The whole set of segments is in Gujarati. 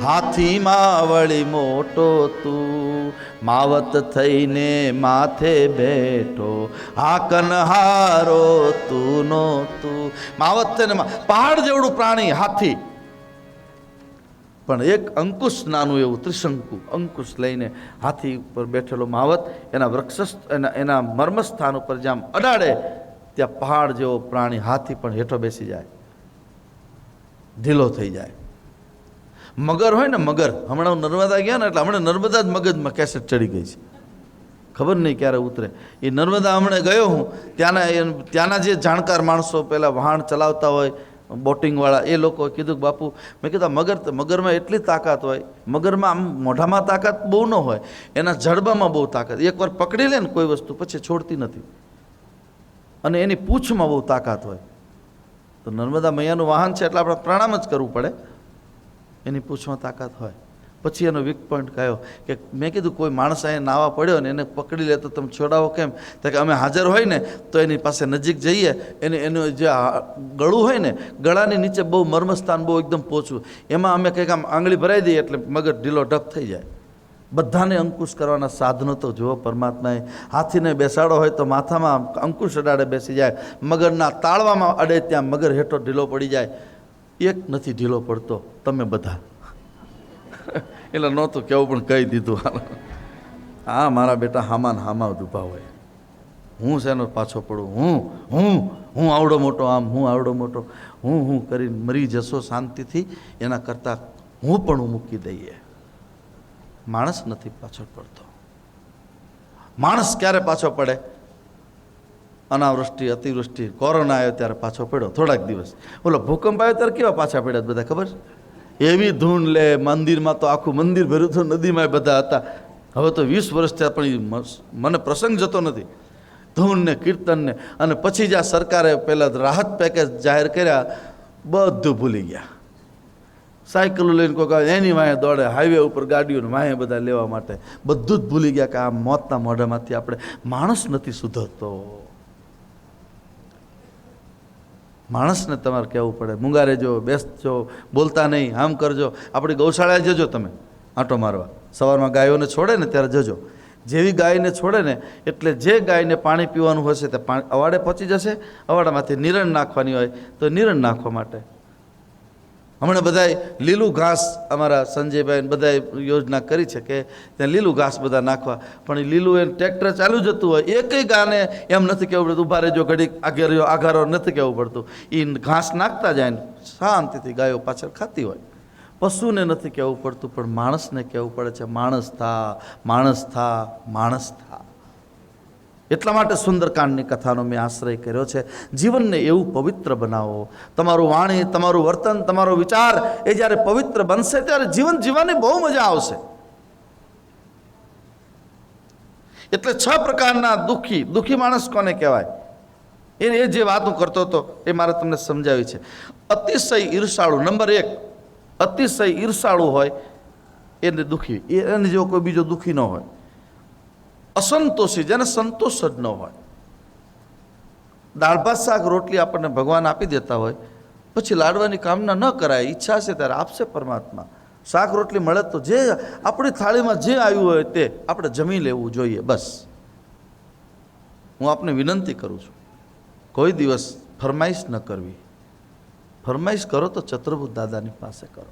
હાથીમાં વળી મોટો તું, માવત થઈને માથે બેઠો, હાકનહારો તું નો તું. માવત થઈને પહાડ જેવડું પ્રાણી હાથી, પણ એક અંકુશ નાનું એવું ત્રિશંકુ અંકુશ લઈને હાથી ઉપર બેઠેલો માવત એના વૃક્ષ એના મર્મસ્થાન ઉપર જ્યાં અડાડે ત્યાં પહાડ જેવો પ્રાણી હાથી પણ હેઠો બેસી જાય, ઢીલો થઈ જાય. મગર હોય ને મગર, હમણાં નર્મદા ગયા ને એટલે હમણાં નર્મદા જ મગજમાં કેસેટ ચડી ગઈ છે, ખબર નહીં ક્યારે ઉતરે. એ નર્મદા હમણાં ગયો હું, ત્યાંના જે જાણકાર માણસો પહેલાં વહાણ ચલાવતા હોય બોટિંગવાળા, એ લોકો કીધું કે બાપુ, મેં કીધું મગરમાં એટલી તાકાત હોય, મગરમાં આમ મોઢામાં તાકાત બહુ ન હોય, એના જડબામાં બહુ તાકાત. એકવાર પકડી લે ને કોઈ વસ્તુ પછી છોડતી નથી, અને એની પૂંછમાં બહુ તાકાત હોય. તો નર્મદા મૈયાનું વાહન છે એટલે આપણે પ્રણામ જ કરવું પડે, એની પૂંછમાં તાકાત હોય. પછી એનો વીક પોઈન્ટ કયો કે મેં કીધું કોઈ માણસ અહીંયા નાવા પડ્યો ને એને પકડી લે તો તમે છોડાવો કેમ? તો કે અમે હાજર હોય ને તો એની પાસે નજીક જઈએ, એનું જે ગળું હોય ને, ગળાની નીચે બહુ મર્મસ્થાન બહુ એકદમ પોચું, એમાં અમે કંઈક આમ આંગળી ભરાઈ દઈએ એટલે મગર ઢીલો ઢપ થઈ જાય. બધાને અંકુશ કરવાના સાધનો તો જુઓ પરમાત્માએ. હાથીને બેસાડો હોય તો માથામાં અંકુશ અડાડે બેસી જાય, મગરના તાળવામાં અડે ત્યાં મગર હેઠો ઢીલો પડી જાય. એક નથી ઢીલો પડતો, તમે બધા. એટલે નહોતું કેવું પણ કહી દીધું. હા મારા બેટા હામાં હામાં ઊભા હોય, હું શેનો પાછો પડું, હું આવડો મોટો, આમ હું આવડો મોટો, હું કરીને મરી જશો શાંતિથી, એના કરતાં હું પણ મૂકી દઈએ. માણસ નથી પાછળ પડતો. માણસ ક્યારે પાછો પડે? અનાવૃષ્ટિ, અતિવૃષ્ટિ, કોરોના આવ્યો ત્યારે પાછો પડ્યો થોડાક દિવસ. બોલો ભૂકંપ આવ્યો ત્યારે કેવા પાછા પડ્યા બધા ખબર? એવી ધૂન લે, મંદિરમાં તો આખું મંદિર ભર્યું હતું, નદીમાં બધા હતા. હવે તો 20 વર્ષ થયા પણ મને પ્રસંગ જતો નથી, ધૂનને કીર્તનને. અને પછી જ્યાં સરકારે પહેલાં રાહત પેકેજ જાહેર કર્યા, બધું ભૂલી ગયા. સાયકલો લઈને કોઈ એની વાંહે દોડે, હાઈવે ઉપર ગાડીઓને વાંહે બધા લેવા માટે, બધું જ ભૂલી ગયા કે આ મોતના મોઢામાંથી આપણે. માણસ નથી સુધરતો. માણસને તમારે કહેવું પડે, મૂંગા રહેજો, બેસજો, બોલતા નહીં, આમ કરજો. આપણી ગૌશાળાએ જજો તમે આંટો મારવા, સવારમાં ગાયોને છોડે ને ત્યારે જજો. જેવી ગાયને છોડે ને એટલે જે ગાયને પાણી પીવાનું હશે તે પાણી અવાડે પહોંચી જશે, અવાડામાંથી નિરણ નાખવાની હોય તો નિરણ નાખવા માટે. હમણાં બધાએ લીલું ઘાસ, અમારા સંજયભાઈ બધાએ યોજના કરી છે કે ત્યાં લીલું ઘાસ બધા નાખવા, પણ એ લીલું એ ટ્રેક્ટર ચાલુ જતું હોય, એકય ગાને એમ નથી કહેવું પડતું ઊભા રહેજો ઘડીક આઘારો નથી કહેવું પડતું. એ ઘાસ નાખતા જાય ને શાંતિથી ગાયો પાછળ ખાતી હોય. પશુને નથી કહેવું પડતું, પણ માણસને કહેવું પડે છે, માણસ થા, માણસ થા, માણસ થા. એટલા માટે સુંદરકાંડની કથાનો મેં આશ્રય કર્યો છે. જીવનને એવું પવિત્ર બનાવો. તમારું વાણી, તમારું વર્તન, તમારો વિચાર એ જ્યારે પવિત્ર બનશે ત્યારે જીવન જીવવાની બહુ મજા આવશે. એટલે 6 પ્રકારના દુઃખી માણસ કોને કહેવાય? એ જે વાત હું કરતો હતો એ મારે તમને સમજાવી છે. અતિશય ઈર્ષાળુ, નંબર 1, અતિશય ઈર્ષાળુ હોય એને દુઃખી, એને જેવો કોઈ બીજો દુઃખી ન હોય. અસંતોષી, જેને સંતોષ જ ન હોય. દાળ ભાત શાક રોટલી આપણને ભગવાન આપી દેતા હોય, પછી લાડવાની કામના ન કરાય, ઈચ્છા છે ત્યારે આપશે પરમાત્મા. શાક રોટલી મળે તો જે આપણી થાળીમાં જે આવ્યું હોય તે આપણે જમી લેવું જોઈએ, બસ. હું આપને વિનંતી કરું છું, કોઈ દિવસ ફરમાઈશ ન કરવી. ફરમાઈશ કરો તો ચતુર્ભુજ દાદાની પાસે કરો.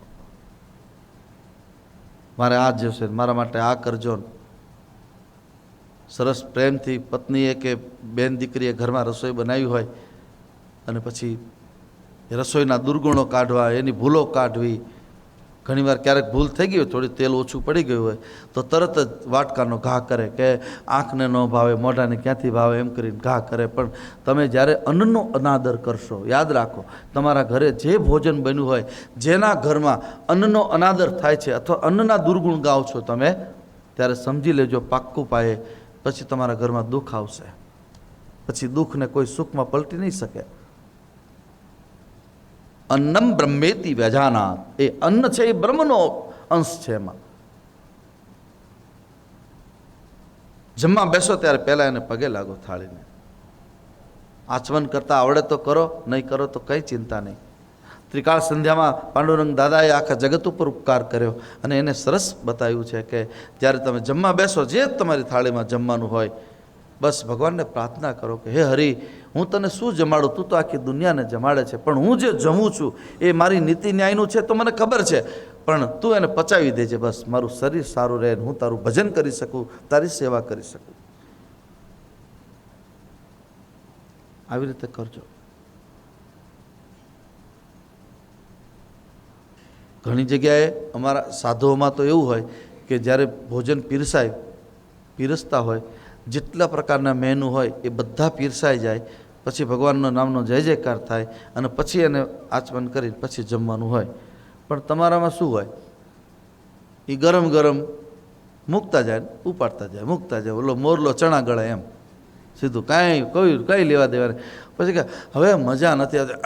મારે આ જોશે, મારા માટે આ કરજો. સરસ પ્રેમથી પત્નીએ કે બેન દીકરીએ ઘરમાં રસોઈ બનાવી હોય અને પછી રસોઈના દુર્ગુણો કાઢવા, એની ભૂલો કાઢવી. ઘણીવાર ક્યારેક ભૂલ થઈ ગઈ હોય, થોડી તેલ ઓછું પડી ગયું હોય તો તરત જ વાટકાનો ઘા કરે કે આંખને ન ભાવે, મોઢાને ક્યાંથી ભાવે, એમ કરીને ઘા કરે. પણ તમે જ્યારે અન્નનો અનાદર કરશો, યાદ રાખો, તમારા ઘરે જે ભોજન બન્યું હોય, જેના ઘરમાં અન્નનો અનાદર થાય છે અથવા અન્નના દુર્ગુણ ગાઓ છો તમે, ત્યારે સમજી લેજો પાક્કું પાયે પછી તમારા ઘરમાં દુઃખ આવશે. પછી દુઃખને કોઈ સુખમાં પલટી નહીં શકે. અન્નમ બ્રહ્મેતિ વ્યજાનાત, એ અન્ન છે એ બ્રહ્મનો અંશ છે. એમાં જમવા બેસો ત્યારે પહેલાં એને પગે લાગો થાળીને. આચમન કરતાં આવડે તો કરો, નહીં કરો તો કંઈ ચિંતા નહીં. ત્રિકાળ સંધ્યામાં પાંડુરંગ દાદાએ આખા જગત ઉપર ઉપકાર કર્યો અને એને સરસ બતાવ્યું છે કે જ્યારે તમે જમવા બેસો, જે તમારી થાળીમાં જમવાનું હોય, બસ ભગવાનને પ્રાર્થના કરો કે હે હરિ, હું તને શું જમાડું? તું તો આખી દુનિયાને જમાડે છે, પણ હું જે જમું છું એ મારી નીતિ ન્યાયનું છે તો મને ખબર છે, પણ તું એને પચાવી દેજે, બસ મારું શરીર સારું રહે, હું તારું ભજન કરી શકું, તારી સેવા કરી શકું. આવી રીતે કરજો. ઘણી જગ્યાએ અમારા સાધુઓમાં તો એવું હોય કે જ્યારે ભોજન પીરસતા હોય, જેટલા પ્રકારના મેનુ હોય એ બધા પીરસાઈ જાય, પછી ભગવાનના નામનો જય જયકાર થાય અને પછી એને આચમન કરી પછી જમવાનું હોય. પણ તમારામાં શું હોય? એ ગરમ ગરમ મૂકતા જાય, ઉપાડતા જાય, મૂકતા જાય, ઓલો મોરલો ચણા ગળે એમ સીધું, કંઈ લેવા દેવા. પછી કે હવે મજા નથી આવતી,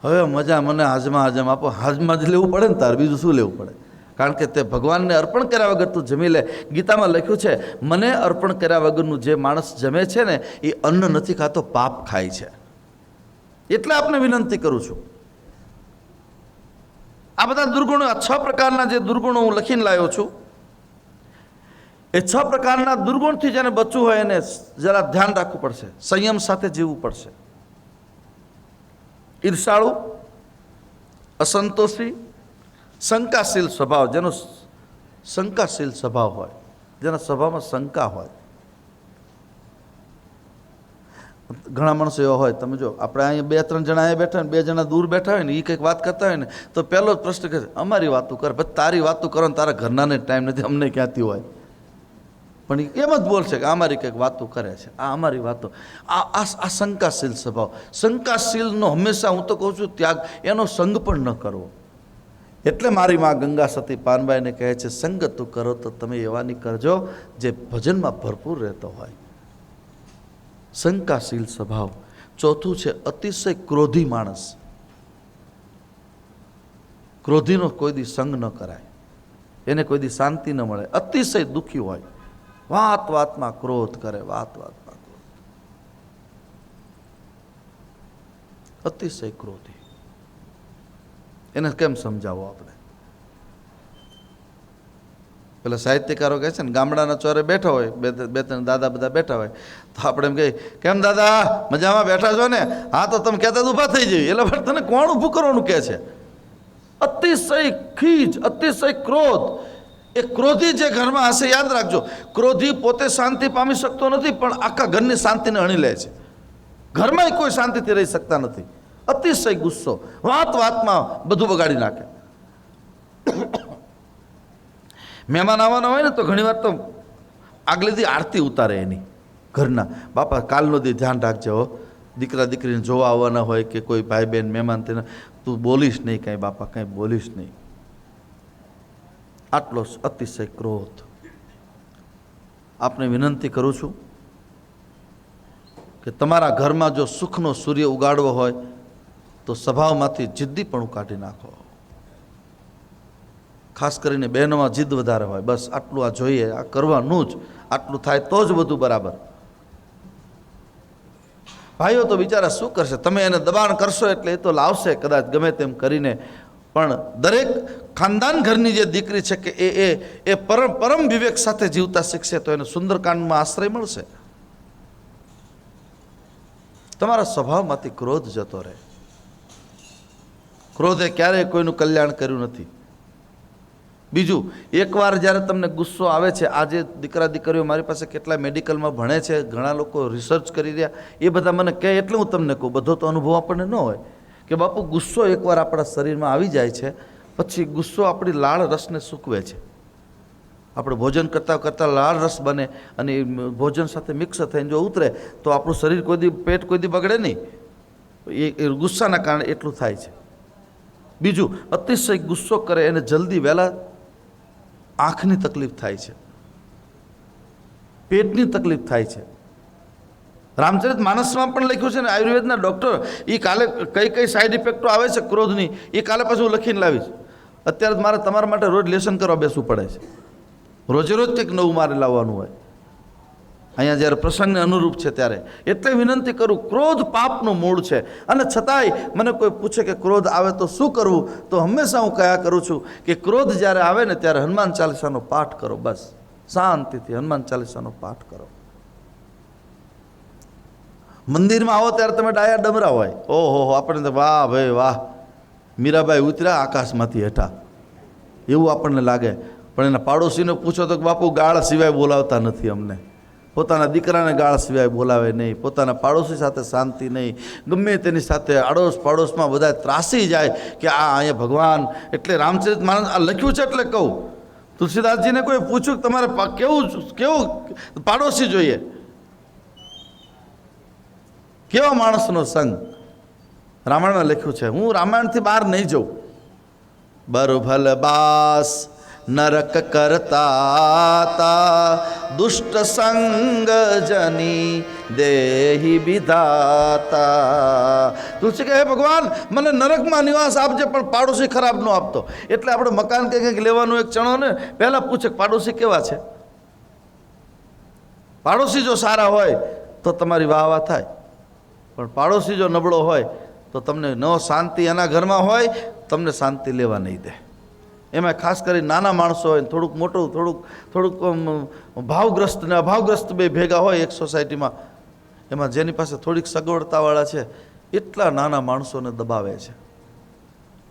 હવે મજા મને હાજમ આપો. હાજમાં જ લેવું પડે ને તાર, બીજું શું લેવું પડે? કારણ કે તે ભગવાનને અર્પણ કર્યા વગર તું જમી લે. ગીતામાં લખ્યું છે, મને અર્પણ કર્યા વગરનું જે માણસ જમે છે ને એ અન્ન નથી ખાતો, પાપ ખાય છે. એટલે આપને વિનંતી કરું છું, આ બધા દુર્ગુણો, આ 6 પ્રકારના જે દુર્ગુણો હું લખીને લાવ્યો છું, એ 6 પ્રકારના દુર્ગુણથી જેને બચવું હોય એને જરા ધ્યાન રાખવું પડશે, સંયમ સાથે જીવવું પડશે. ઈર્ષાળુ, અસંતોષી, શંકાશીલ સ્વભાવ, જેનો શંકાશીલ સ્વભાવ હોય, જેના સ્વભાવમાં શંકા હોય. ઘણા માણસો એવા હોય, તમે જો આપણે અહીંયા 2-3 જણા અહીંયા બેઠા હોય, 2 જણા દૂર બેઠા હોય ને એ કંઈક વાત કરતા હોય ને તો પહેલો જ પ્રશ્ન કહે, અમારી વાતું કર. પછી તારી વાતું કરો ને તારા ઘરનાને ટાઈમ નથી, અમને ક્યાંથી હોય? પણ એમ જ બોલશે કે અમારી કંઈક વાતો કરે છે, આ અમારી વાતો. આ શંકાશીલ સ્વભાવ. શંકાશીલનો હંમેશા હું તો કહું છું ત્યાગ, એનો સંગ પણ ન કરવો. એટલે મારી માં ગંગા સતી પાનબાઈને કહે છે, સંગ તું કરો તો તમે એવાની કરજો જે ભજનમાં ભરપૂર રહેતો હોય. શંકાશીલ સ્વભાવ. ચોથું છે અતિશય ક્રોધી માણસ. ક્રોધીનો કોઈ દી સંગ ન કરાય, એને કોઈ દી શાંતિ ન મળે. અતિશય દુઃખી હોય, વાત વાતમાં ક્રોધ કરે, વાત વાતમાં ક્રોધ. અતિશય ક્રોધી, એને કેમ સમજાવો આપણે? પેલા સાહિત્યકારો કહે છે ને, ગામડાના ચોરે બેઠા હોય, 2-3 દાદા બધા બેઠા હોય, તો આપણે એમ કહીએ, કેમ દાદા મજામાં બેઠા છો ને? હા, તો તમે કહેતા ઊભા થઈ જઈએ. એટલે પણ તને કોણ ઊભું કરવાનું કહે છે? અતિશય ખીજ, અતિશય ક્રોધ. એ ક્રોધી જે ઘરમાં હશે, યાદ રાખજો, ક્રોધી પોતે શાંતિ પામી શકતો નથી, પણ આખા ઘરની શાંતિને હણી લે છે. ઘરમાં કોઈ શાંતિથી રહી શકતા નથી. અતિશય ગુસ્સો, વાત વાતમાં બધું બગાડી નાખે. મહેમાન આવવાના હોય ને તો ઘણી વાર તો આગલે દી આરતી ઉતારે એની ઘરના. બાપા કાલનો દી ધ્યાન રાખજો, દીકરા દીકરીને જોવા આવવાના હોય કે કોઈ ભાઈ બહેન મહેમાન, તેને તું બોલીશ નહીં કાંઈ, બાપા કાંઈ બોલીશ નહીં. આટલો અતિશય ક્રોધ. આપને વિનંતી કરું છું કે તમારા ઘરમાં જો સુખનો સૂર્ય ઉગાડવો હોય તો સ્વભાવમાંથી જિદ્દીપણું કાઢી નાખો. ખાસ કરીને બહેનોમાં જીદ વધારે હોય, બસ આટલું આ જોઈએ, આ કરવાનું જ, આટલું થાય તો જ બધું બરાબર. ભાઈઓ તો બિચારા શું કરશે? તમે એને દબાણ કરશો એટલે એ તો લાવશે કદાચ ગમે તેમ કરીને, પણ દરેક ખાનદાન ઘરની જે દીકરી છે કે એ પરમ વિવેક સાથે જીવતા શીખશે તો એને સુંદરકાંડમાં આશ્રય મળશે. તમારા સ્વભાવમાંથી ક્રોધ જતો રહે. ક્રોધે ક્યારેય કોઈનું કલ્યાણ કર્યું નથી. બીજું, એકવાર જ્યારે તમને ગુસ્સો આવે છે, આજે દીકરા દીકરીઓ મારી પાસે કેટલા મેડિકલમાં ભણે છે, ઘણા લોકો રિસર્ચ કરી રહ્યા, એ બધા મને કહે એટલે હું તમને કહું, બધો તો અનુભવ આપણને ન હોય કે બાપુ ગુસ્સો એકવાર આપણા શરીરમાં આવી જાય છે પછી ગુસ્સો આપણી લાળ રસને સૂકવે છે. આપણે ભોજન કરતાં કરતાં લાળ રસ બને અને એ ભોજન સાથે મિક્સ થઈને જો ઉતરે તો આપણું શરીર કોઈ દી, પેટ કોઈ દી બગડે નહીં. એ ગુસ્સાના કારણે એટલું થાય છે. બીજું, અતિશય ગુસ્સો કરે એને જલ્દી વહેલા આંખની તકલીફ થાય છે, પેટની તકલીફ થાય છે. રામચરિત માનસમાં પણ લખ્યું છે ને, આયુર્વેદના ડૉક્ટર એ કાલે કઈ સાઈડ ઇફેક્ટો આવે છે ક્રોધની, એ કાલે પાછું હું લખીને લાવીશ. અત્યારે મારે તમારા માટે રોજ લેસન કરવા બેસવું પડે છે, રોજે રોજ કંઈક નવું મારે લાવવાનું હોય. અહીંયા જ્યારે પ્રસંગને અનુરૂપ છે ત્યારે એટલે વિનંતી કરું, ક્રોધ પાપનું મૂળ છે. અને છતાંય મને કોઈ પૂછે કે ક્રોધ આવે તો શું કરવું, તો હંમેશા હું કયા કરું છું કે ક્રોધ જ્યારે આવે ને ત્યારે હનુમાન ચાલીસાનો પાઠ કરો. બસ શાંતિથી હનુમાન ચાલીસાનો પાઠ કરો. મંદિરમાં આવો ત્યારે તમે ડાયા ડમરા હોય, ઓહો આપણને તો વાહ ભાઈ વાહ, મીરાબાઈ ઉતર્યા આકાશમાંથી હેઠા એવું આપણને લાગે. પણ એના પાડોશીને પૂછો તો બાપુ ગાળ સિવાય બોલાવતા નથી અમને. પોતાના દીકરાને ગાળ સિવાય બોલાવે નહીં, પોતાના પાડોશી સાથે શાંતિ નહીં, ગમે તેની સાથે આડોશ પાડોશમાં બધા ત્રાસી જાય કે આ અહીંયા ભગવાન. એટલે રામચરિત માનસ આ લખ્યું છે એટલે કહું, તુલસીદાસજીને કોઈ પૂછ્યું કે તમારે કેવું પાડોશી જોઈએ, કેવા માણસનો સંગ, રામાયણમાં લખ્યું છે. હું રામાયણથી બહાર નહીં જાઉં. બરુભલ બાસ નરક કરતા દુષ્ટ સંગ જની દેહી વિધાતા. તુલસી કહે ભગવાન મને નરકમાં નિવાસ આપજે પણ પાડોશી ખરાબ ન આપતો. એટલે આપણે મકાન કંઈક લેવાનું એક ચણો ને પહેલાં પૂછે પાડોશી કેવા છે. પાડોશી જો સારા હોય તો તમારી વાહ વાહ થાય, પણ પાડોશી જો નબળો હોય તો તમને ન શાંતિ એના ઘરમાં હોય, તમને શાંતિ લેવા નહીં દે. એમાં ખાસ કરી નાના માણસો હોય, થોડુંક મોટું થોડુંક ભાવગ્રસ્ત ને અભાવગ્રસ્ત બે ભેગા હોય એક સોસાયટીમાં, એમાં જેની પાસે થોડીક સગવડતાવાળા છે એટલા નાના માણસોને દબાવે છે.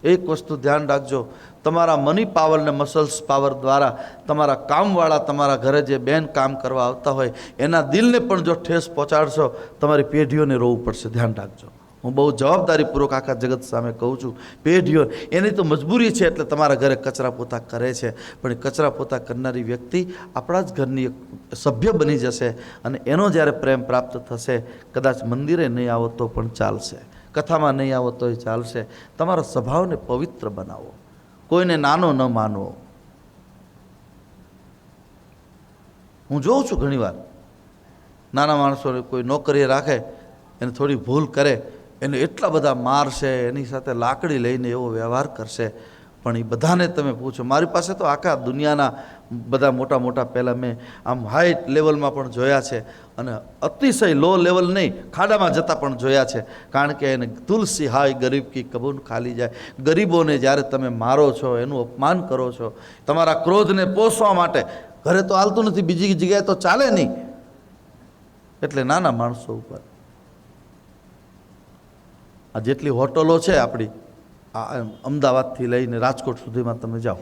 એક વસ્તુ ધ્યાન રાખજો, તમારા મની પાવર ને મસલ્સ પાવર દ્વારા તમારા કામવાળા તમારા ઘરે જે બેન કામ કરવા આવતા હોય એના દિલને પણ જો ઠેસ પહોંચાડશો, તમારી પેઢીઓને રોવું પડશે. ધ્યાન રાખજો. હું બહુ જવાબદારીપૂર્વક આખા જગત સામે કહું છું. પેઢીઓ એની તો મજબૂરી છે એટલે તમારા ઘરે કચરા પોતા કરે છે, પણ એ કચરા પોતા કરનારી વ્યક્તિ આપણા જ ઘરની એક સભ્ય બની જશે. અને એનો જ્યારે પ્રેમ પ્રાપ્ત થશે, કદાચ મંદિરે નહીં આવો તો પણ ચાલશે, કથામાં નહીં આવો તોય ચાલશે. તમારા સ્વભાવને પવિત્ર બનાવો, કોઈને નાનો ન માનવો. હું જોઉં છું ઘણીવાર નાના માણસોને કોઈ નોકરીએ રાખે, એને થોડી ભૂલ કરે એને એટલા બધા મારશે, એની સાથે લાકડી લઈને એવો વ્યવહાર કરશે. પણ એ બધાને તમે પૂછો, મારી પાસે તો આખા દુનિયાના બધા મોટા મોટા પહેલાં મેં આમ હાઈ લેવલમાં પણ જોયા છે અને અતિશય લો લેવલ નહીં ખાડામાં જતા પણ જોયા છે. કારણ કે એને તુલસી હાય ગરીબ કી કબૂન ખાલી જાય. ગરીબોને જ્યારે તમે મારો છો, એનું અપમાન કરો છો, તમારા ક્રોધને પોષવા માટે, ઘરે તો હાલતું નથી, બીજી જગ્યાએ તો ચાલે નહીં. એટલે નાના માણસો ઉપર આ જેટલી હોટલો છે આપણી, આ અમદાવાદથી લઈને રાજકોટ સુધીમાં તમે જાઓ,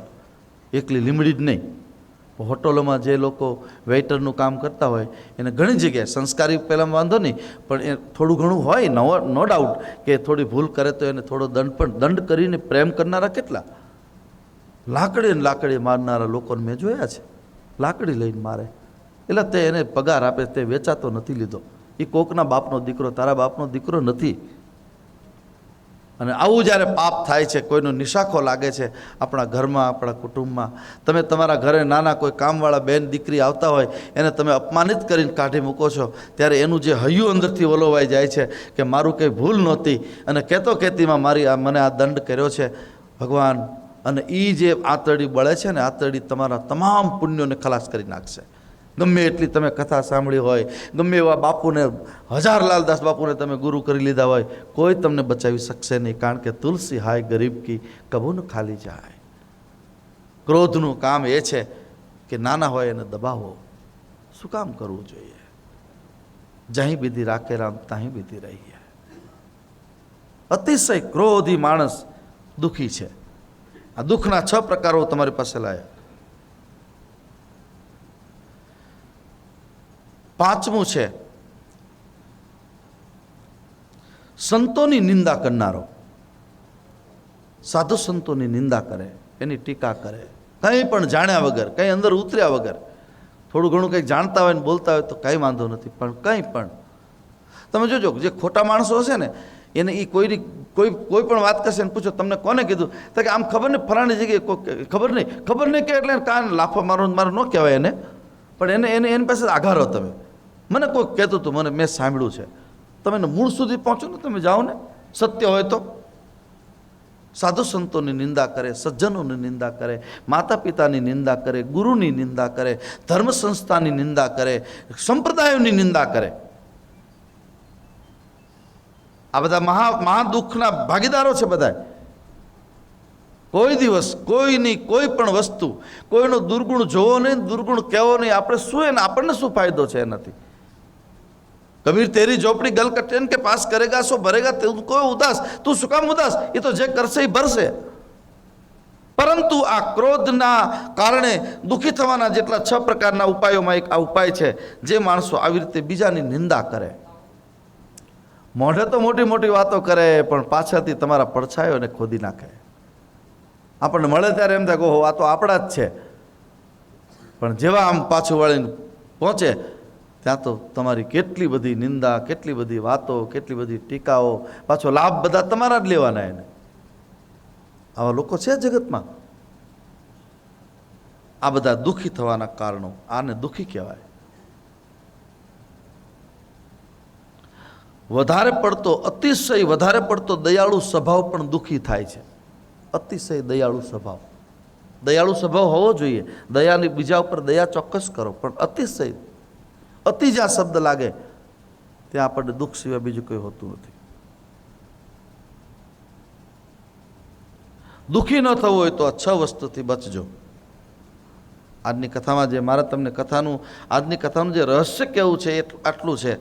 એકલી લીમડી જ નહીં, હોટલોમાં જે લોકો વેઇટરનું કામ કરતા હોય એને ઘણી જગ્યાએ સંસ્કારી પહેલાં વાંધો નહીં, પણ એ થોડું ઘણું હોય નો ડાઉટ કે થોડી ભૂલ કરે તો એને થોડો દંડ કરીને પ્રેમ કરનારા કેટલા, લાકડી મારનારા લોકોને મેં જોયા છે. લાકડી લઈને મારે એટલે તે એને પગાર આપે, તે વેચાતો નથી લીધો. એ કોકના બાપનો દીકરો, તારા બાપનો દીકરો નથી. અને આવું જ્યારે પાપ થાય છે, કોઈનો નિશાખો લાગે છે આપણા ઘરમાં, આપણા કુટુંબમાં, તમે તમારા ઘરે નાના કોઈ કામવાળા બેન દીકરી આવતા હોય એને તમે અપમાનિત કરીને કાઢી મૂકો છો, ત્યારે એનું જે હૈયું અંદરથી વલોવાઈ જાય છે કે મારું કંઈ ભૂલ નહોતી અને કહેતીમાં મને આ દંડ કર્યો છે ભગવાન. અને એ જે આંતરડી બળે છે ને, આંતરડી તમારા તમામ પુણ્યોને ખલાસ કરી નાખશે. ગમે એટલી તમે કથા સાંભળી હોય, ગમે એવા બાપુને, હજારલાલદાસ બાપુને તમે ગુરુ કરી લીધા હોય, કોઈ તમને બચાવી શકશે નહીં. કારણ કે તુલસી હાય ગરીબ કી કબૂન ખાલી જાય. ક્રોધનું કામ એ છે કે નાના હોય એને દબાવો. શું કામ કરવું જોઈએ? જહીં વિધિ રાખે રામ તાહીં વિધિ રહીએ. અતિશય ક્રોધી માણસ દુઃખી છે. આ દુઃખના 6 પ્રકારો તમારી પાસે લાયા. 5મું છે સંતોની નિંદા કરનારો. સાધુ સંતોની નિંદા કરે, એની ટીકા કરે, કંઈ પણ જાણ્યા વગર, કંઈ અંદર ઉતર્યા વગર. થોડું ઘણું કંઈક જાણતા હોય ને બોલતા હોય તો કાંઈ વાંધો નથી, પણ કંઈ પણ તમે જોજો જે ખોટા માણસો હશે ને એને એ કોઈ પણ વાત કરશે ને પૂછો તમને કોને કીધું, તો કે આમ ખબર નહીં ફલાણી જગ્યાએ ખબર નહીં કે એટલે કાન લાફો મારો ન કહેવાય એને, પણ એની પાસે આઘારો. તમે મને કોઈ કહેતું હતું, મેં સાંભળ્યું છે. તમે મૂળ સુધી પહોંચો ને, તમે જાઓ ને, સત્ય હોય તો સાધુ સંતોની નિંદા કરે, સજ્જનોની નિંદા કરે, માતા પિતાની નિંદા કરે, ગુરુની નિંદા કરે, ધર્મ સંસ્થાની નિંદા કરે, સંપ્રદાયોની નિંદા કરે. આ બધા મહા દુઃખના ભાગીદારો છે બધા. કોઈ દિવસ કોઈની કોઈ પણ વસ્તુ, કોઈનો દુર્ગુણ જોવો નહીં, દુર્ગુણ કહેવો નહીં. આપણે શું એને, આપણને શું ફાયદો છે એનાથી? કબીર તેરી ઝોપડી ગલ કટેન કે પાસ કરેગા સો ભરેગા, તું કોઈ ઉદાસ, તું શું કામ ઉદાસ? એ તો જે કરશે એ ભરશે. પરંતુ આ ક્રોધના કારણે દુઃખી થવાના જેટલા 6 પ્રકારના ઉપાયોમાં એક આ ઉપાય છે. જે માણસો આવી રીતે બીજાની નિંદા કરે, મોઢે તો મોટી મોટી વાતો કરે, પણ પાછળથી તમારા પડછાયોને ખોદી નાખે. આપણને મળે ત્યારે એમ થાય કે ઓહો, આ તો આપણા જ છે, પણ જેવા આમ પાછું વળીને પહોંચે ત્યાં તો તમારી કેટલી બધી નિંદા, કેટલી બધી વાતો, કેટલી બધી ટીકાઓ, પાછો લાભ બધા તમારા જ લેવાના એને. આવા લોકો છે જગતમાં. આ બધા દુઃખી થવાના કારણો, આને દુઃખી કહેવાય. અતિશય વધારે પડતો દયાળુ સ્વભાવ પણ દુઃખી થાય છે. અતિશય દયાળુ સ્વભાવ, દયાળુ સ્વભાવ હોવો જોઈએ. દયાની બીજા ઉપર દયા ચોક્કસ કરો, પણ અતિશય, અતિ જ્યાં શબ્દ લાગે ત્યાં આપણને દુઃખ સિવાય બીજું કંઈ હોતું નથી. દુઃખી ન થવું હોય તો આ 6 વસ્તુથી બચજો. આજની કથામાં જે મારા તમને આજની કથાનું જે રહસ્ય કેવું છે એ આટલું છે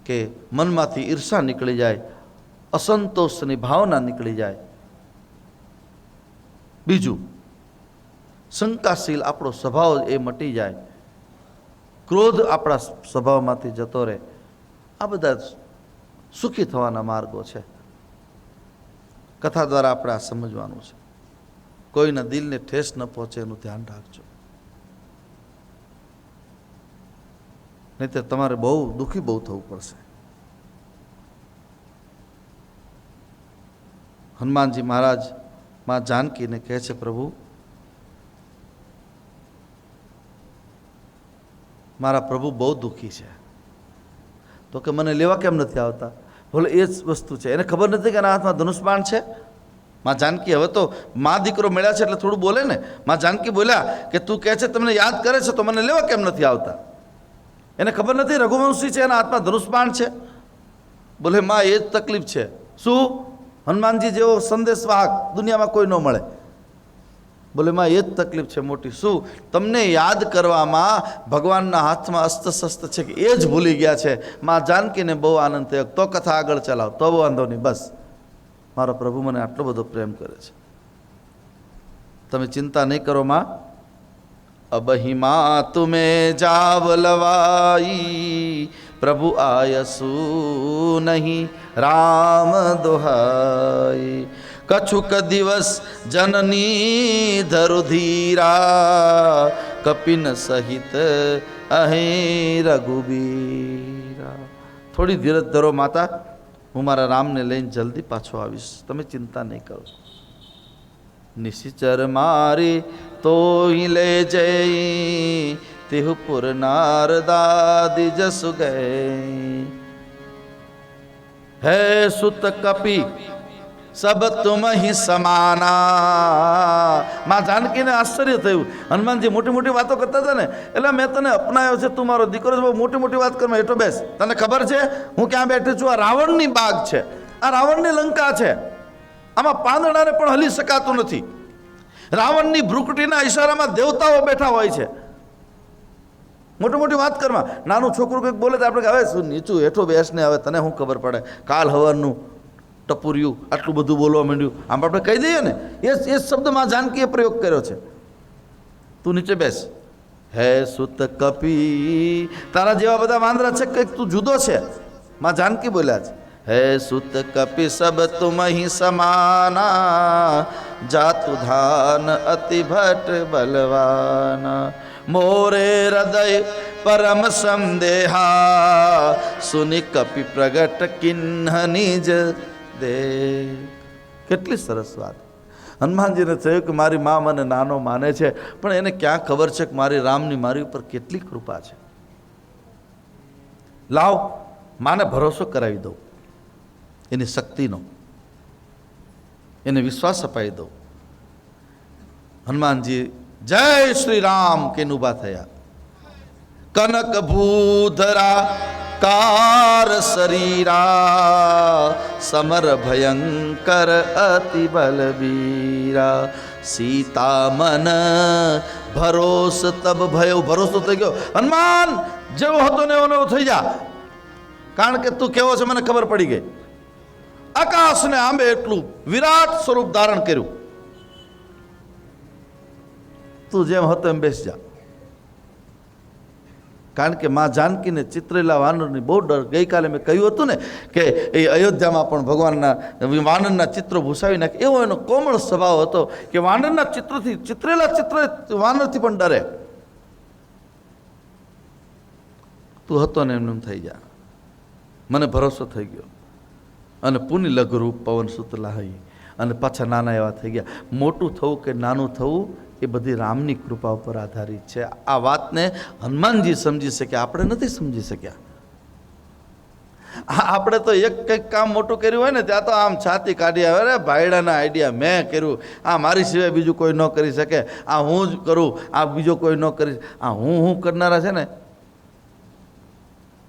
કે મનમાંથી ઈર્ષા નીકળી જાય, અસંતોષની ભાવના નીકળી જાય. બીજું, શંકાશીલ આપણો સ્વભાવ એ મટી જાય, ક્રોધ આપણા સ્વભાવમાંથી જતો રહે. આ બધા સુખી થવાના માર્ગો છે. કથા દ્વારા આપણે આ સમજવાનું છે. કોઈના દિલને ઠેસ ન પહોંચે એનું ધ્યાન રાખજો, નહીંતર તમારે બહુ દુઃખી બહુ થવું પડશે. હનુમાનજી મહારાજ માં જાનકીને કહે છે, પ્રભુ મારા પ્રભુ બહુ દુઃખી છે. તો કે મને લેવા કેમ નથી આવતા? બોલે એ જ વસ્તુ છે, એને ખબર નથી કે એના હાથમાં ધનુષબાણ છે. માં જાનકી હવે તો મા દીકરો મળ્યા છે એટલે થોડું બોલે ને. માં જાનકી બોલ્યા કે તું કહે છે તમને યાદ કરે છે તો મને લેવા કેમ નથી આવતા? એને ખબર નથી રઘુવંશી છે, એના હાથમાં ધનુષબાણ છે. બોલે માં એ જ તકલીફ છે. શું? હનુમાનજી જેવો સંદેશવાહક દુનિયામાં કોઈ ન મળે. બોલે માં એ જ તકલીફ છે મોટી. શું? તમને યાદ કરવામાં ભગવાનના હાથમાં અસ્ત્ર શસ્ત્ર છે કે એ જ ભૂલી ગયા છે. માં જાનકીને બહુ આનંદ થયો. તો કથા આગળ ચલાવ, તો વાંધો નહીં, બસ મારો પ્રભુ મને આટલો બધો પ્રેમ કરે છે, તમે ચિંતા નહીં કરો માં. અબહિમા તુમે જાવલવાઈ, પ્રભુ આયસુ નહીં રામ દોહાઈ. કછુક દિવસ જનની ધરુધીરા, કપિન સહિત અહીં રઘુબીરા. થોડી ધીરજ ધરો માતા, હું મારા રામને લઈને જલ્દી પાછો આવીશ, તમે ચિંતા નહીં કરો. નિશિચર મારી તો લે જઈ, તિહુપુર નારદાદિ જસુ ગઈ. હે સુત કપી સબ તુમ હી સમાના. માં જાનકીને આશ્ચર્ય થયું. હનુમાનજી મોટી મોટી વાતો કરતા હતા ને, એટલે મેં તને અપનાવ્યો છે, તું મારો દીકરો છે, બહુ મોટી મોટી વાત કરવા હેઠો બેસ. તને ખબર છે હું ક્યાં બેઠી છું? આ રાવણની બાગ છે, આ રાવણની લંકા છે. આમાં પાંદડાને પણ હલી શકાતું નથી. રાવણની ભ્રુકટીના ઈશારામાં દેવતાઓ બેઠા હોય છે. મોટી મોટી વાત કરવા, નાનું છોકરું કંઈક બોલે તો આપણે હવે શું નીચું હેઠો બેસને, હવે તને શું ખબર પડે? કાલ હવારનું ટપુર્યું આટલું બધું બોલવા માંડ્યું, આમ આપણે કહી દઈએ ને. એ શબ્દમાં જાનકીએ પ્રયોગ કર્યો છે. તું નીચે બેસ. હે સુત કપી, તારા જેવા બધા વાંદરા છે, કંઈક તું જુદો છે. માં જાનકી બોલ્યા છે, હે સુત કપી સબ તુમ હી સમાના, જાતુ ધાન અતિ ભટ્ટ બલવાના. મોરે હૃદય પરમ સંદેહા, સુની કપી પ્રગટ કિન્હ નિજ દે. કેટલી સરસ વાત. હનુમાનજીને થયું કે મારી મા મને નાનો માને છે, પણ એને ક્યાં ખબર છે કે મારી રામની મારી ઉપર કેટલી કૃપા છે. લાવ માને ભરોસો કરાવી દઉં એની શક્તિનો. એને વિશ્વાસ અપાઈ દો. હનુમાનજી જય શ્રી રામ કહીને ઊભા થયા. કનક ભૂધરા કાર શરીરા સમર ભયંકર અતિ બલબીરા સીતા મન ભરોસ તબ ભયો. ભરોસો થઈ ગયો. હનુમાન જેવો હતો ને એવો નવો થઈ જા, કારણ કે તું કેવો છે મને ખબર પડી ગઈ. આકાશને આંબે એટલું વિરાટ સ્વરૂપ ધારણ કર્યું. તું જેમ હતો એમ બેસી જા. કારણ કે માં જાનકીને ચિત્રેલા વાનરની બહુ ડર. ગઈકાલે મેં કહ્યું હતું ને કે એ અયોધ્યામાં પણ ભગવાનના વાનરના ચિત્રો ભૂસાવી નાખે, એવો એનો કોમળ સ્વભાવ હતો કે વાનરના ચિત્રથી ચિત્રેલા ચિત્ર વાનરથી પણ ડરે. તું હતો ને એમને થઈ જા, મને ભરોસો થઈ ગયો. અને પુનિ લઘુરૂપ પવન સુતલાહી, અને પાછા નાના એવા થઈ ગયા. મોટું થવું કે નાનું થવું એ બધી રામની કૃપા ઉપર આધારિત છે. આ વાતને હનુમાનજી સમજી શક્યા, આપણે નથી સમજી શક્યા. આપણે તો એક કંઈક કામ મોટું કર્યું હોય ને ત્યાં તો આમ છાતી કાઢી આવે, અરે ભાઈડાના આઈડિયા મેં કર્યું, આ મારી સિવાય બીજું કોઈ ન કરી શકે, આ હું જ કરું, આ બીજો કોઈ ન કરી. આ હું કરનારા છે ને,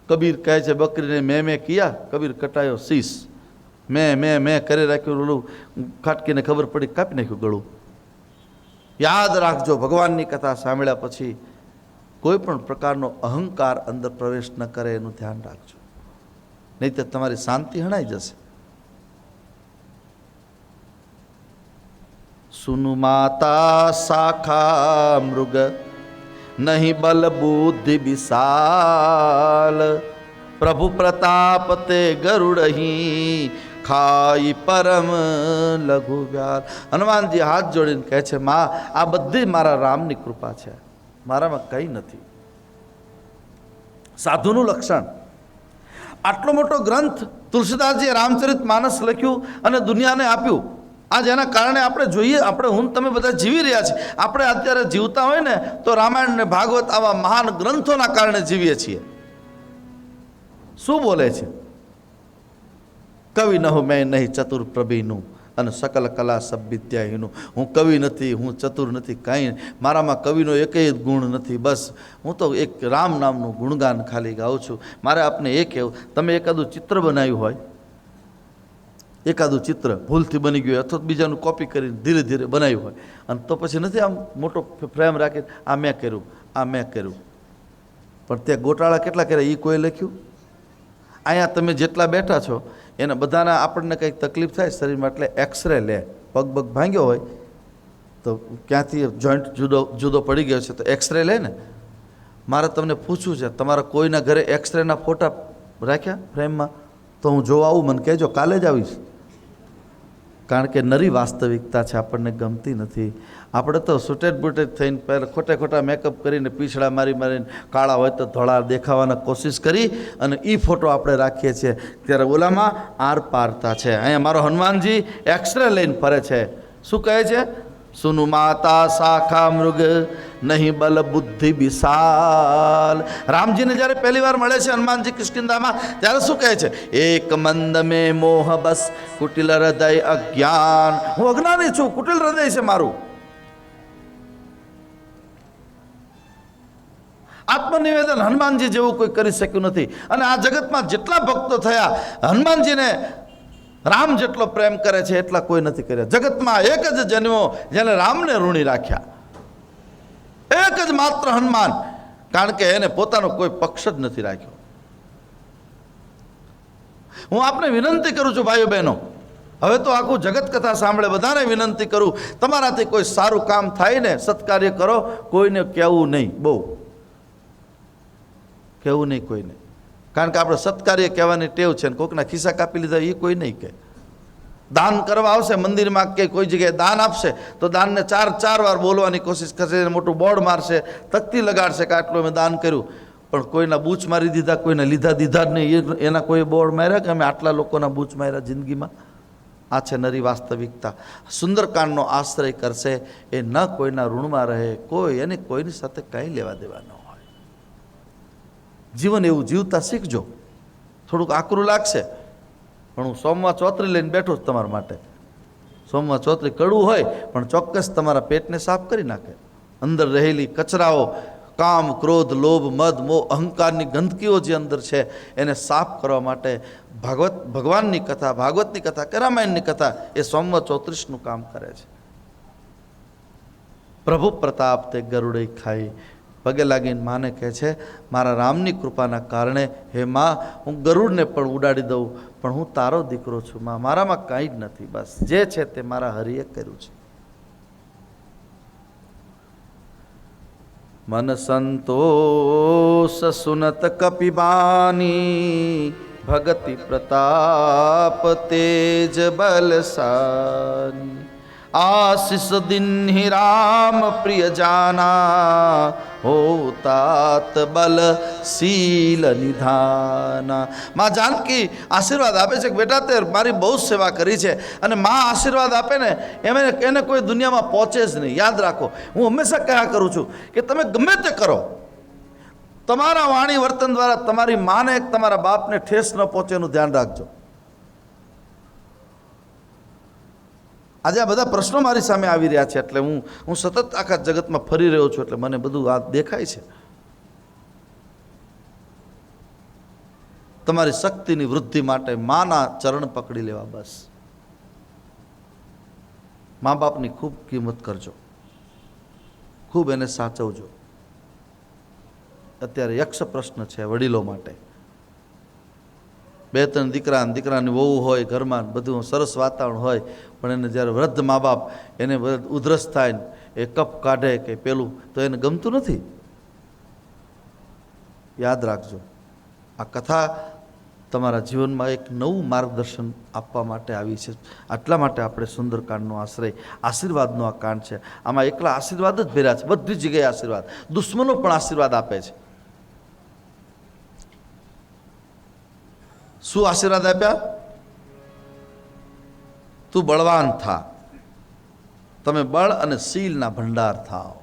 કબીર કહે છે બકરીને મેં કિયા, કબીર કટાયો શીશ. મેં કરી રાખ્યું, ઓલું ખાટકીને ખબર પડી કાપી નાખ્યું ગળું. યાદ રાખજો, ભગવાનની કથા સાંભળ્યા પછી કોઈ પણ પ્રકારનો અહંકાર અંદર પ્રવેશ ન કરે એનું ધ્યાન રાખજો, નહીં તો તમારી શાંતિ હણાઈ જશે. સુનુ માતા શાખા મૃગ નહીં બલ બુદ્ધિ વિશાલ પ્રભુ પ્રતાપ તે ગરુડહી ખાઈ પરમ લઘુ વ્યાલ. હનુમાનજી હાથ જોડીને કહે છે, માં આ બધી મારા રામની કૃપા છે, મારામાં કંઈ નથી. સાધુનું લક્ષણ. આટલો મોટો ગ્રંથ તુલસીદાસજીએ રામચરિત માનસ લખ્યું અને દુનિયાને આપ્યું. આજ એના કારણે આપણે જોઈએ, આપણે હું તમે બધા જીવી રહ્યા છીએ. આપણે અત્યારે જીવતા હોય ને તો રામાયણ ને ભાગવત આવા મહાન ગ્રંથોના કારણે જીવીએ છીએ. શું બોલે છે? કવિ ન હું મેં નહીં ચતુર પ્રભીનું, અને સકલ કલા સબ વિદ્યાહીનું. હું કવિ નથી, હું ચતુર નથી, કાંઈ મારામાં કવિનો એકેય ગુણ નથી. બસ હું તો એક રામ નામનું ગુણગાન ખાલી ગાઉં છું. મારે આપને એ કહેવું, તમે એકાદું ચિત્ર બનાવ્યું હોય, એકાદું ચિત્ર ભૂલથી બની ગયું અથવા બીજાનું કોપી કરીને ધીરે ધીરે બનાવ્યું હોય, અને તો પછી નથી આમ મોટો ફ્રેમ રાખીને આ મેં કર્યું, આ મેં કર્યું. પણ તે ગોટાળા કેટલા કર્યા એ કોઈ લખ્યું? અહીંયા તમે જેટલા બેઠા છો એના બધાના આપણને કંઈક તકલીફ થાય શરીરમાં, એટલે એક્સરે લે. પગ ભાંગ્યો હોય તો ક્યાંથી જોઈન્ટ જુદો પડી ગયો છે તો એક્સરે લે ને. મારે તમને પૂછવું છે, તમારા કોઈના ઘરે એક્સરેના ફોટા રાખ્યા ફ્રેમમાં? તો હું જોવા આવું, મને કહેજો, કાલે જ આવીશ. કારણ કે નરી વાસ્તવિકતા છે, આપણને ગમતી નથી. આપણે તો સુટેડ બુટેડ થઈને પહેલાં ખોટા મેકઅપ કરીને પીછડા મારીને કાળા હોય તો ધોળા દેખાવાના કોશિશ કરી અને એ ફોટો આપણે રાખીએ છીએ. ત્યારે ઓલામાં આર પારતા છે. અહીંયા મારો હનુમાનજી એક્સરે લઈને ફરે છે. શું કહે છે? સુનુ માતા શાખા મૃગ નહીં બલ બુદ્ધિ વિશાલ. રામજીને જ્યારે પહેલી વાર મળે છે હનુમાનજી કિષ્કિંધામાં, ત્યારે શું કહે છે? એક મંદ મેં મોહ બસ કુટિલ હૃદય અજ્ઞાન. હું અજ્ઞાની છું, કુટિલ હૃદય છે મારું. આત્મનિવેદન હનુમાનજી જેવું કોઈ કરી શક્યું નથી. અને આ જગતમાં જેટલા ભક્તો થયા, હનુમાનજીને રામ જેટલો પ્રેમ કરે છે એટલા કોઈ નથી કર્યા. જગતમાં એક જ જન્મો જેને રામને ઋણી રાખ્યા, એક જ માત્ર હનુમાન. કારણ કે એને પોતાનો કોઈ પક્ષ જ નથી રાખ્યો. હું આપને વિનંતી કરું છું ભાઈઓ બહેનો, હવે તો આખું જગત કથા સાંભળે, બધાને વિનંતી કરું, તમારાથી કોઈ સારું કામ થાય ને સત્કાર્ય કરો, કોઈને કહેવું નહીં, બહુ કહેવું નહીં કોઈને. કારણ કે આપણે સત્કાર્ય કહેવાની ટેવ છે ને કોઈકના ખિસ્સા કાપી લીધા એ કોઈ નહીં કહે. દાન કરવા આવશે મંદિરમાં કે કોઈ જગ્યાએ દાન આપશે તો દાનને ચાર વાર બોલવાની કોશિશ કરશે, મોટું બોર્ડ મારશે, તકતી લગાડશે કે આટલું અમે દાન કર્યું. પણ કોઈના બૂચ મારી દીધા, કોઈને લીધા દીધા જ નહીં, એના કોઈ બોર્ડ માર્યા કે અમે આટલા લોકોના બૂચ માર્યા જિંદગીમાં? આ છે નરી વાસ્તવિકતા. સુંદરકાંડનો આશ્રય કરશે એ ન કોઈના ઋણમાં રહે, કોઈ એને કોઈની સાથે કંઈ લેવા દેવા ન હોય. જીવન એવું જીવતા શીખજો. થોડુંક આકરું લાગશે પણ હું સોમવાર ચોતરી લઈને બેઠો છું તમારા માટે. સોમવાર ચોતરી કડવું હોય પણ ચોક્કસ તમારા પેટને સાફ કરી નાખે. અંદર રહેલી કચરાઓ, કામ, ક્રોધ, લોભ, મદ, મોહ, અહંકારની ગંદકીઓ જે અંદર છે એને સાફ કરવા માટે ભગવાનની કથા, ભાગવતની કથા કે રામાયણની કથા એ સોમવાર 34નું કામ કરે છે. પ્રભુ પ્રતાપ તે ગરુડે ખાઈ પગે લાગીને માને કહે છે, મારા રામની કૃપાના કારણે હે માં હું ગરુડને પણ ઉડાડી દઉં, પણ હું તારો દીકરો છું માં, મારામાં કાંઈ જ નથી, બસ જે છે તે મારા હરિએ કર્યું છે. મન સંતોષ સુનત કપિબાની, ભગતિ પ્રતાપ તેજ બલસાની, आशीष दिन ही राम प्रिय जाना, हो तात बल शील निधाना. माँ जानकी आशीर्वाद आपे છે કે બેટા તે મારી બહુ સેવા કરી છે, અને માં આશીર્વાદ આપે ને એને કોઈ દુનિયામાં પહોંચે જ નહીં. યાદ રાખો, હું હંમેશા કહ્યા કરું છું કે તમે ગમે તે કરો, તમારા વાણી વર્તન દ્વારા તમારી માને તમારા બાપને ઠેસ ન પહોંચે એનું ધ્યાન રાખજો. આજે આ બધા પ્રશ્નો મારી સામે આવી રહ્યા છે એટલે હું સતત આખા જગતમાં ફરી રહ્યો છું, એટલે મને બધું આ દેખાય છે. તમારી શક્તિની વૃદ્ધિ માટે માના ચરણ પકડી લેવા, બસ. મા બાપની ખૂબ કિંમત કરજો, ખૂબ એને સાચવજો. અત્યારે યક્ષ પ્રશ્ન છે વડીલો માટે. 2-3 દીકરાની વહુ હોય ઘરમાં, બધું સરસ વાતાવરણ હોય, પણ એને જ્યારે વૃદ્ધ મા બાપ એને ઉધરસ થાય ને એ કપ કાઢે કે પેલું, તો એને ગમતું નથી. યાદ રાખજો, આ કથા તમારા જીવનમાં એક નવું માર્ગદર્શન આપવા માટે આવી છે. આટલા માટે આપણે સુંદરકાંડનો આશ્રય, આશીર્વાદનો આ કાંડ છે. આમાં એકલા આશીર્વાદ જ ભર્યા છે, બધી જગ્યાએ આશીર્વાદ. દુશ્મનો પણ આશીર્વાદ આપે છે. શું આશીર્વાદ આપ્યા? તું બળવાન થા, તમે બળ અને શીલના ભંડાર થાઓ.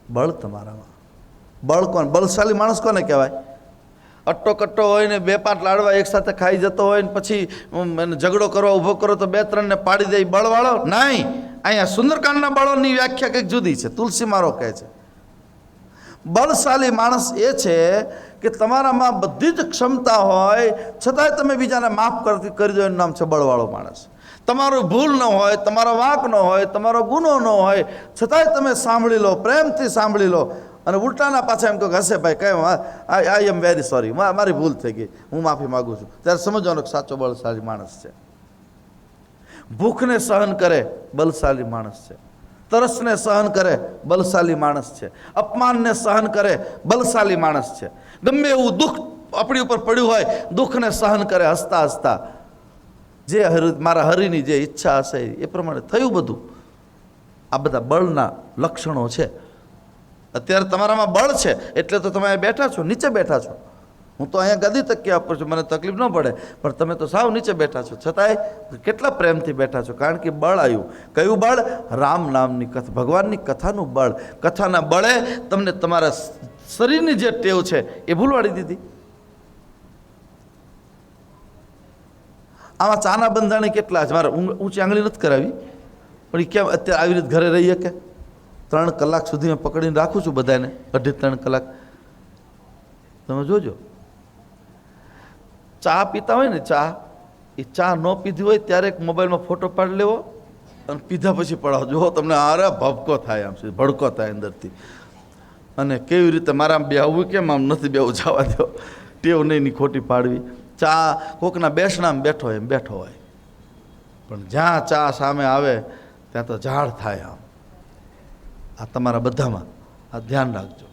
બળ તમારામાં. બળ કોણ? બળશાળી માણસ કોને કહેવાય? અટ્ટો કટ્ટો હોય ને 2-5 લાડવા એક સાથે ખાઈ જતો હોય ને પછી એને ઝઘડો કરવા ઊભો કરો તો 2-3 ને પાડી દે, બળવાળો નહીં. અહીંયા સુંદરકાંડના બળોની વ્યાખ્યા કંઈક જુદી છે. તુલસી મારો કહે છે બળશાળી માણસ એ છે કે તમારામાં બધી જ ક્ષમતા હોય છતાંય તમે બીજાને માફ કરી દો, એનું નામ છે બળવાળો માણસ. તમારો ભૂલ ન હોય, તમારો વાંક ન હોય, તમારો ગુનો ન હોય, છતાંય તમે સાંભળી લો, પ્રેમથી સાંભળી લો, અને ઉલટાના પાછા એમ કહો હશે ભાઈ કઈ આઈ એમ વેરી સોરી, મારી ભૂલ થઈ ગઈ, હું માફી માગું છું, ત્યારે સમજવાનો સાચો બળશાળી માણસ છે. ભૂખને સહન કરે બલશાળી માણસ છે. તરસને સહન કરે બલશાળી માણસ છે. અપમાનને સહન કરે બલશાળી માણસ છે. ગમે એવું દુઃખ આપણી ઉપર પડ્યું હોય, દુઃખને સહન કરે હસતા હસતા. જે મારા હરિની જે ઈચ્છા હશે એ પ્રમાણે થયું બધું. આ બધા બળના લક્ષણો છે. અત્યારે તમારામાં બળ છે એટલે તો તમે અહીંયા બેઠા છો, નીચે બેઠા છો. હું તો અહીંયા ગદી તકિયા પર છું, મને તકલીફ ન પડે, પણ તમે તો સાવ નીચે બેઠા છો, છતાંય કેટલા પ્રેમથી બેઠા છો, કારણ કે બળ આવ્યું. કયું બળ? રામ નામની કથા, ભગવાનની કથાનું બળ. કથાના બળે તમને તમારા શરીરની જે ટેવ છે એ ભૂલવાડી દીધી. આમાં ચાના બંધાણી કેટલા છે? મારે ઊંચી આંગળી નથી કરાવી, પણ એ કેમ અત્યારે આવી રીતે ઘરે રહીએ કે 3 કલાક સુધી મેં પકડીને રાખું છું બધાને, 2.5-3 કલાક. તમે જોજો, ચા પીતા હોય ને, એ ચા ન પીધી હોય ત્યારે એક મોબાઈલમાં ફોટો પાડી લેવો અને પીધા પછી પડાવો. જો તમને અરે ભભકો થાય, આમ ભડકો થાય અંદરથી. અને કેવી રીતે મારા બેહવું, કેમ આમ નથી બેહવું, જવા દો, ટેવ નહીં ની ખોટી પાડવી. ચા કોકના બેસણામાં બેઠો હોય એમ બેઠો હોય, પણ જ્યાં ચા સામે આવે ત્યાં તો ઝાડ થાય આમ. આ તમારા બધામાં આ ધ્યાન રાખજો.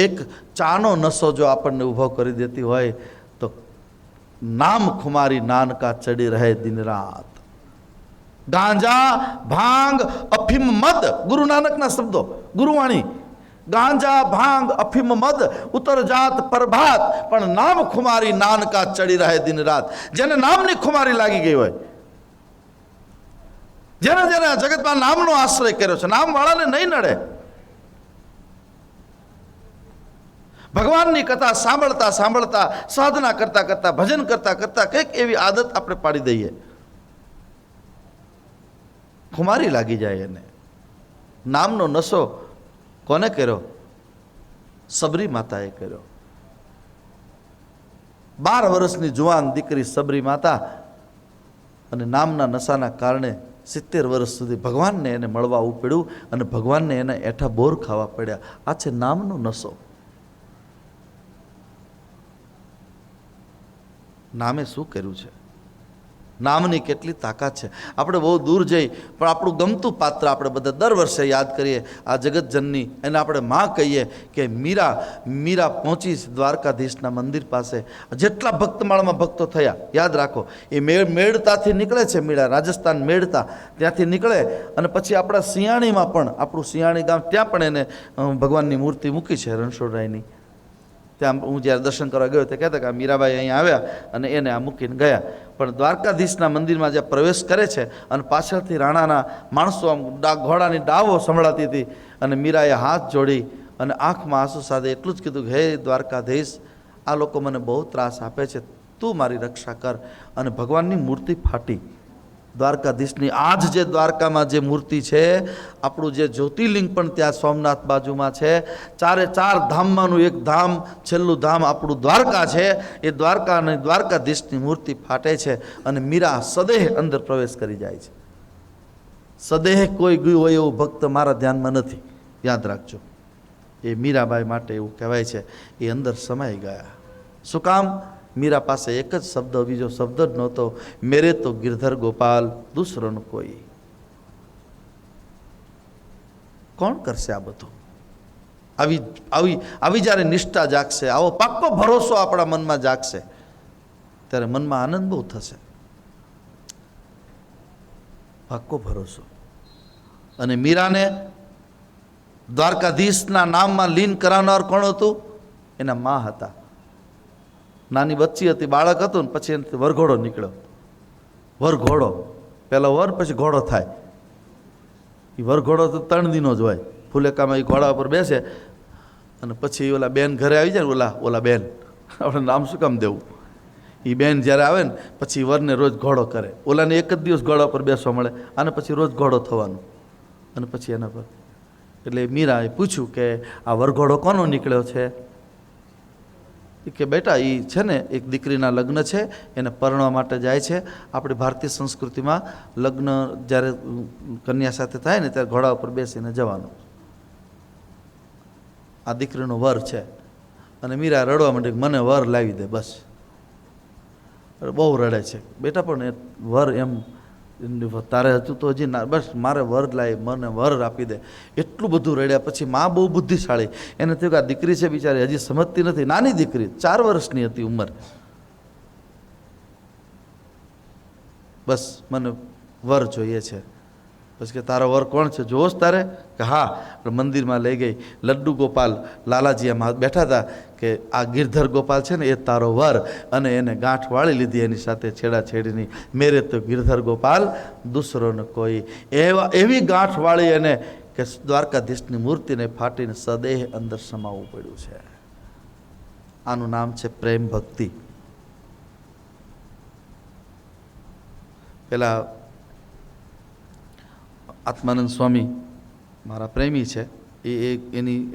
એક ચાનો નશો જો આપણને ઊભો કરી દેતી હોય તો નામ ખુમારી નાનકા ચડી રહે દિન રાત. ગાંજા, ભાંગ, અફીમ, મદ, ગુરુ નાનકના શબ્દો, ગુરુવાણી. ગાંજા, ભાંગ, અફીમ, મદ ઉતર જાત પ્રભાત, પણ નામ ખુમારી નાનકા ચડી રહે દિન રાત. જેને નામની ખુમારી લાગી ગઈ હોય, જેને જેને જગતમાં નામનો આશ્રય કર્યો છે, નામવાળાને નહીં નડે. ભગવાનની કથા સાંભળતા સાંભળતા, સાધના કરતા કરતા, ભજન કરતા કરતા કંઈક એવી આદત આપણે પાડી દઈએ ખુમારી લાગી જાય એને. નામનો નશો કોને કર્યો? સબરી માતાએ કર્યો. 12 વર્ષની જુવાન દીકરી સબરી માતા, અને નામના નશાના કારણે 70 વર્ષ સુધી ભગવાનને એને મળવા ઉપડ્યું અને ભગવાનને એને એઠા બોર ખાવા પડ્યા. આ છે નામનો નશો. નામે શું કર્યું છે? નામની કેટલી તાકાત છે. આપણે બહુ દૂર જઈ પણ આપણું ગમતું પાત્ર આપણે બધા દર વર્ષે યાદ કરીએ. આ જગતજનની એને આપણે માં કહીએ કે મીરા પહોંચી દ્વારકાધીશના મંદિર પાસે. જેટલા ભક્તમાળમાં ભક્તો થયા યાદ રાખો, એ મેળતાથી નીકળે છે. મીરા રાજસ્થાન મેળતા ત્યાંથી નીકળે અને પછી આપણા સિયાણીમાં પણ, આપણું સિયાણી ગામ, ત્યાં પણ એને ભગવાનની મૂર્તિ મૂકી છે રણછોડરાયની. ત્યાં હું જ્યારે દર્શન કરવા ગયો તો કહેતા કે આ મીરાબાઈ અહીંયા આવ્યા અને એને આ મૂકીને ગયા. પણ દ્વારકાધીશના મંદિરમાં જ્યાં પ્રવેશ કરે છે અને પાછળથી રાણાના માણસો આમ ઘોડાની ડાવો સંભળાતી હતી અને મીરાએ હાથ જોડી અને આંખમાં આંસુ સાથે એટલું જ કીધું કે હે દ્વારકાધીશ, આ લોકો મને બહુ ત્રાસ આપે છે, તું મારી રક્ષા કર. અને ભગવાનની મૂર્તિ ફાટી. દ્વારકાધીશની આજ જે દ્વારકામાં જે મૂર્તિ છે, આપણું જે જ્યોતિર્લિંગ પણ ત્યાં સોમનાથ બાજુમાં છે, 4 ધામમાંનું એક ધામ, છેલ્લું ધામ આપણું દ્વારકા છે. એ દ્વારકા અને દ્વારકાધીશની મૂર્તિ ફાટે છે અને મીરા સદેહ અંદર પ્રવેશ કરી જાય છે. સદેહ કોઈ ગયું હોય એવું ભક્ત મારા ધ્યાનમાં નથી, યાદ રાખજો. એ મીરાબાઈ માટે એવું કહેવાય છે, એ અંદર સમાઈ ગયા. શું કામ? મીરા પાસે એક જ શબ્દ, બીજો શબ્દ જ નહોતો, મેરે તો ગિરધર ગોપાલ દૂસરોનો કોઈ. કોણ કરશે આ બધું? આવી જ્યારે નિષ્ઠા જાગશે, આવો પાક્કો ભરોસો આપણા મનમાં જાગશે, ત્યારે મનમાં આનંદ બહુ થશે. પાક્કો ભરોસો. અને મીરાને દ્વારકાધીશના નામમાં લીન કરાવનાર કોણ હતું? એના મા હતા. નાની બચ્ચી હતી, બાળક હતું ને પછી એનાથી વરઘોડો નીકળ્યો. વરઘોડો, પહેલો વર પછી ઘોડો થાય. એ વરઘોડો તો 3 દિનો જ હોય. ફુલેકામાં એ ઘોડા ઉપર બેસે અને પછી ઓલા બેન ઘરે આવી જાય ને, ઓલા બેન, આપણે નામ શું કામ દેવું? એ બેન જ્યારે આવે ને પછી વરને રોજ ઘોડો કરે. ઓલાને એક જ દિવસ ઘોડા પર બેસવા મળે, અને પછી રોજ ઘોડો થવાનું. અને પછી એના પર એટલે મીરાએ પૂછ્યું કે આ વરઘોડો કોનો નીકળ્યો છે? કે બેટા એ છે ને એક દીકરીના લગ્ન છે, એને પરણવા માટે જાય છે. આપણી ભારતીય સંસ્કૃતિમાં લગ્ન જ્યારે કન્યા સાથે થાય ને ત્યારે ઘોડા ઉપર બેસીને જવાનું. આ દીકરીનો વર છે. અને મીરા રડવા માંડી, મને વર લાવી દે બસ. બહુ રડે છે. બેટા પણ એ વર એમ તારે હતું તો હજી ના, બસ મારે વર લાવી, મને વર આપી દે. એટલું બધું રડ્યા. પછી માં બહુ બુદ્ધિશાળી, એને થયું કે આ દીકરી છે બિચારી હજી સમજતી નથી, નાની દીકરી 4 વર્ષની હતી ઉંમર. બસ મને વર જોઈએ છે. પછી કે તારો વર કોણ છે, જોશ તારે? કે હા. મંદિરમાં લઈ ગઈ. લડ્ડુ ગોપાલ લાલાજી આમાં બેઠા હતા કે આ ગિરધર ગોપાલ છે ને એ તારો વર. અને એને ગાંઠ વાળી લીધી એની સાથે છેડાછેડીની. મેરે તો ગિરધર ગોપાલ દૂસરો ને કોઈ. એવી ગાંઠ વાળી એને કે દ્વારકાધીશની મૂર્તિને ફાટીને સદેહ અંદર સમાવવું પડ્યું છે. આનું નામ છે પ્રેમ ભક્તિ. પેલા આત્માનંદ સ્વામી મારા પ્રેમી છે,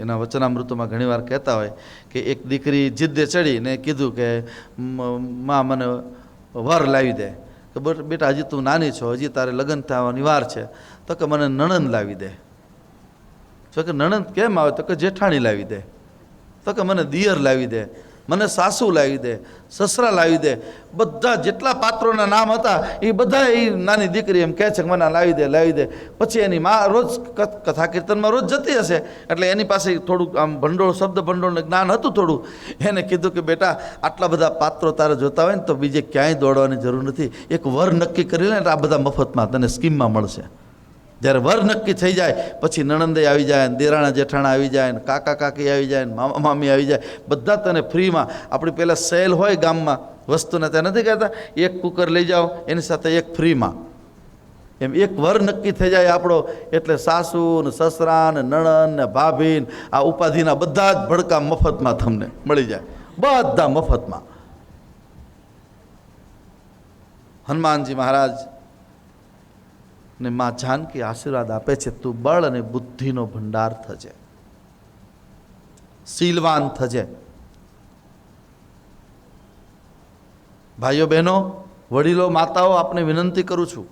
એના વચનામૃતોમાં ઘણીવાર કહેતા હોય કે એક દીકરી જિદ્દે ચડીને કીધું કે માં મને વર લાવી દે. કે બેટા હજી તું નાની છો, હજી તારે લગ્ન થવાની વાર છે. તો કે મને નણંદ લાવી દે. તો કે નણંદ કેમ આવે? તો કે જેઠાણી લાવી દે. તો કે મને દિયર લાવી દે, મને સાસુ લાવી દે, સસરા લાવી દે. બધા જેટલા પાત્રોના નામ હતા એ બધા એ નાની દીકરી એમ કહે છે કે મને લાવી દે. પછી એની માં રોજ કથા કીર્તનમાં રોજ જતી હશે એટલે એની પાસે થોડુંક આમ ભંડોળ, શબ્દ ભંડોળનું જ્ઞાન હતું થોડું. એને કીધું કે બેટા આટલા બધા પાત્રો તારે જોતા હોય ને તો બીજે ક્યાંય દોડવાની જરૂર નથી. એક વર નક્કી કરી લે ને આ બધા મફતમાં તને સ્કીમમાં મળશે. જ્યારે વર નક્કી થઈ જાય પછી નણંદે આવી જાય, દેરાણા જેઠાણા આવી જાય, ને કાકા કાકી આવી જાય, ને મામા મામી આવી જાય, બધા તને ફ્રીમાં. આપણી પહેલાં સેલ હોય ગામમાં વસ્તુને ત્યાં નથી કહેતા એક કુકર લઈ જાઓ એની સાથે એક ફ્રીમાં. એમ એક વર નક્કી થઈ જાય આપણો એટલે સાસુ ને સસરા ને નણંદ ને ભાભી આ ઉપાધિના બધા જ ભડકા મફતમાં તમને મળી જાય, બધા મફતમાં. હનુમાનજી મહારાજ ને માં જાનકી આશીર્વાદ આપે છે, તું બળ અને બુદ્ધિનો ભંડાર થજે, શીલવાન થજે. ભાઈઓ બહેનો, વડીલો, માતાઓ, આપને વિનંતી કરું છું,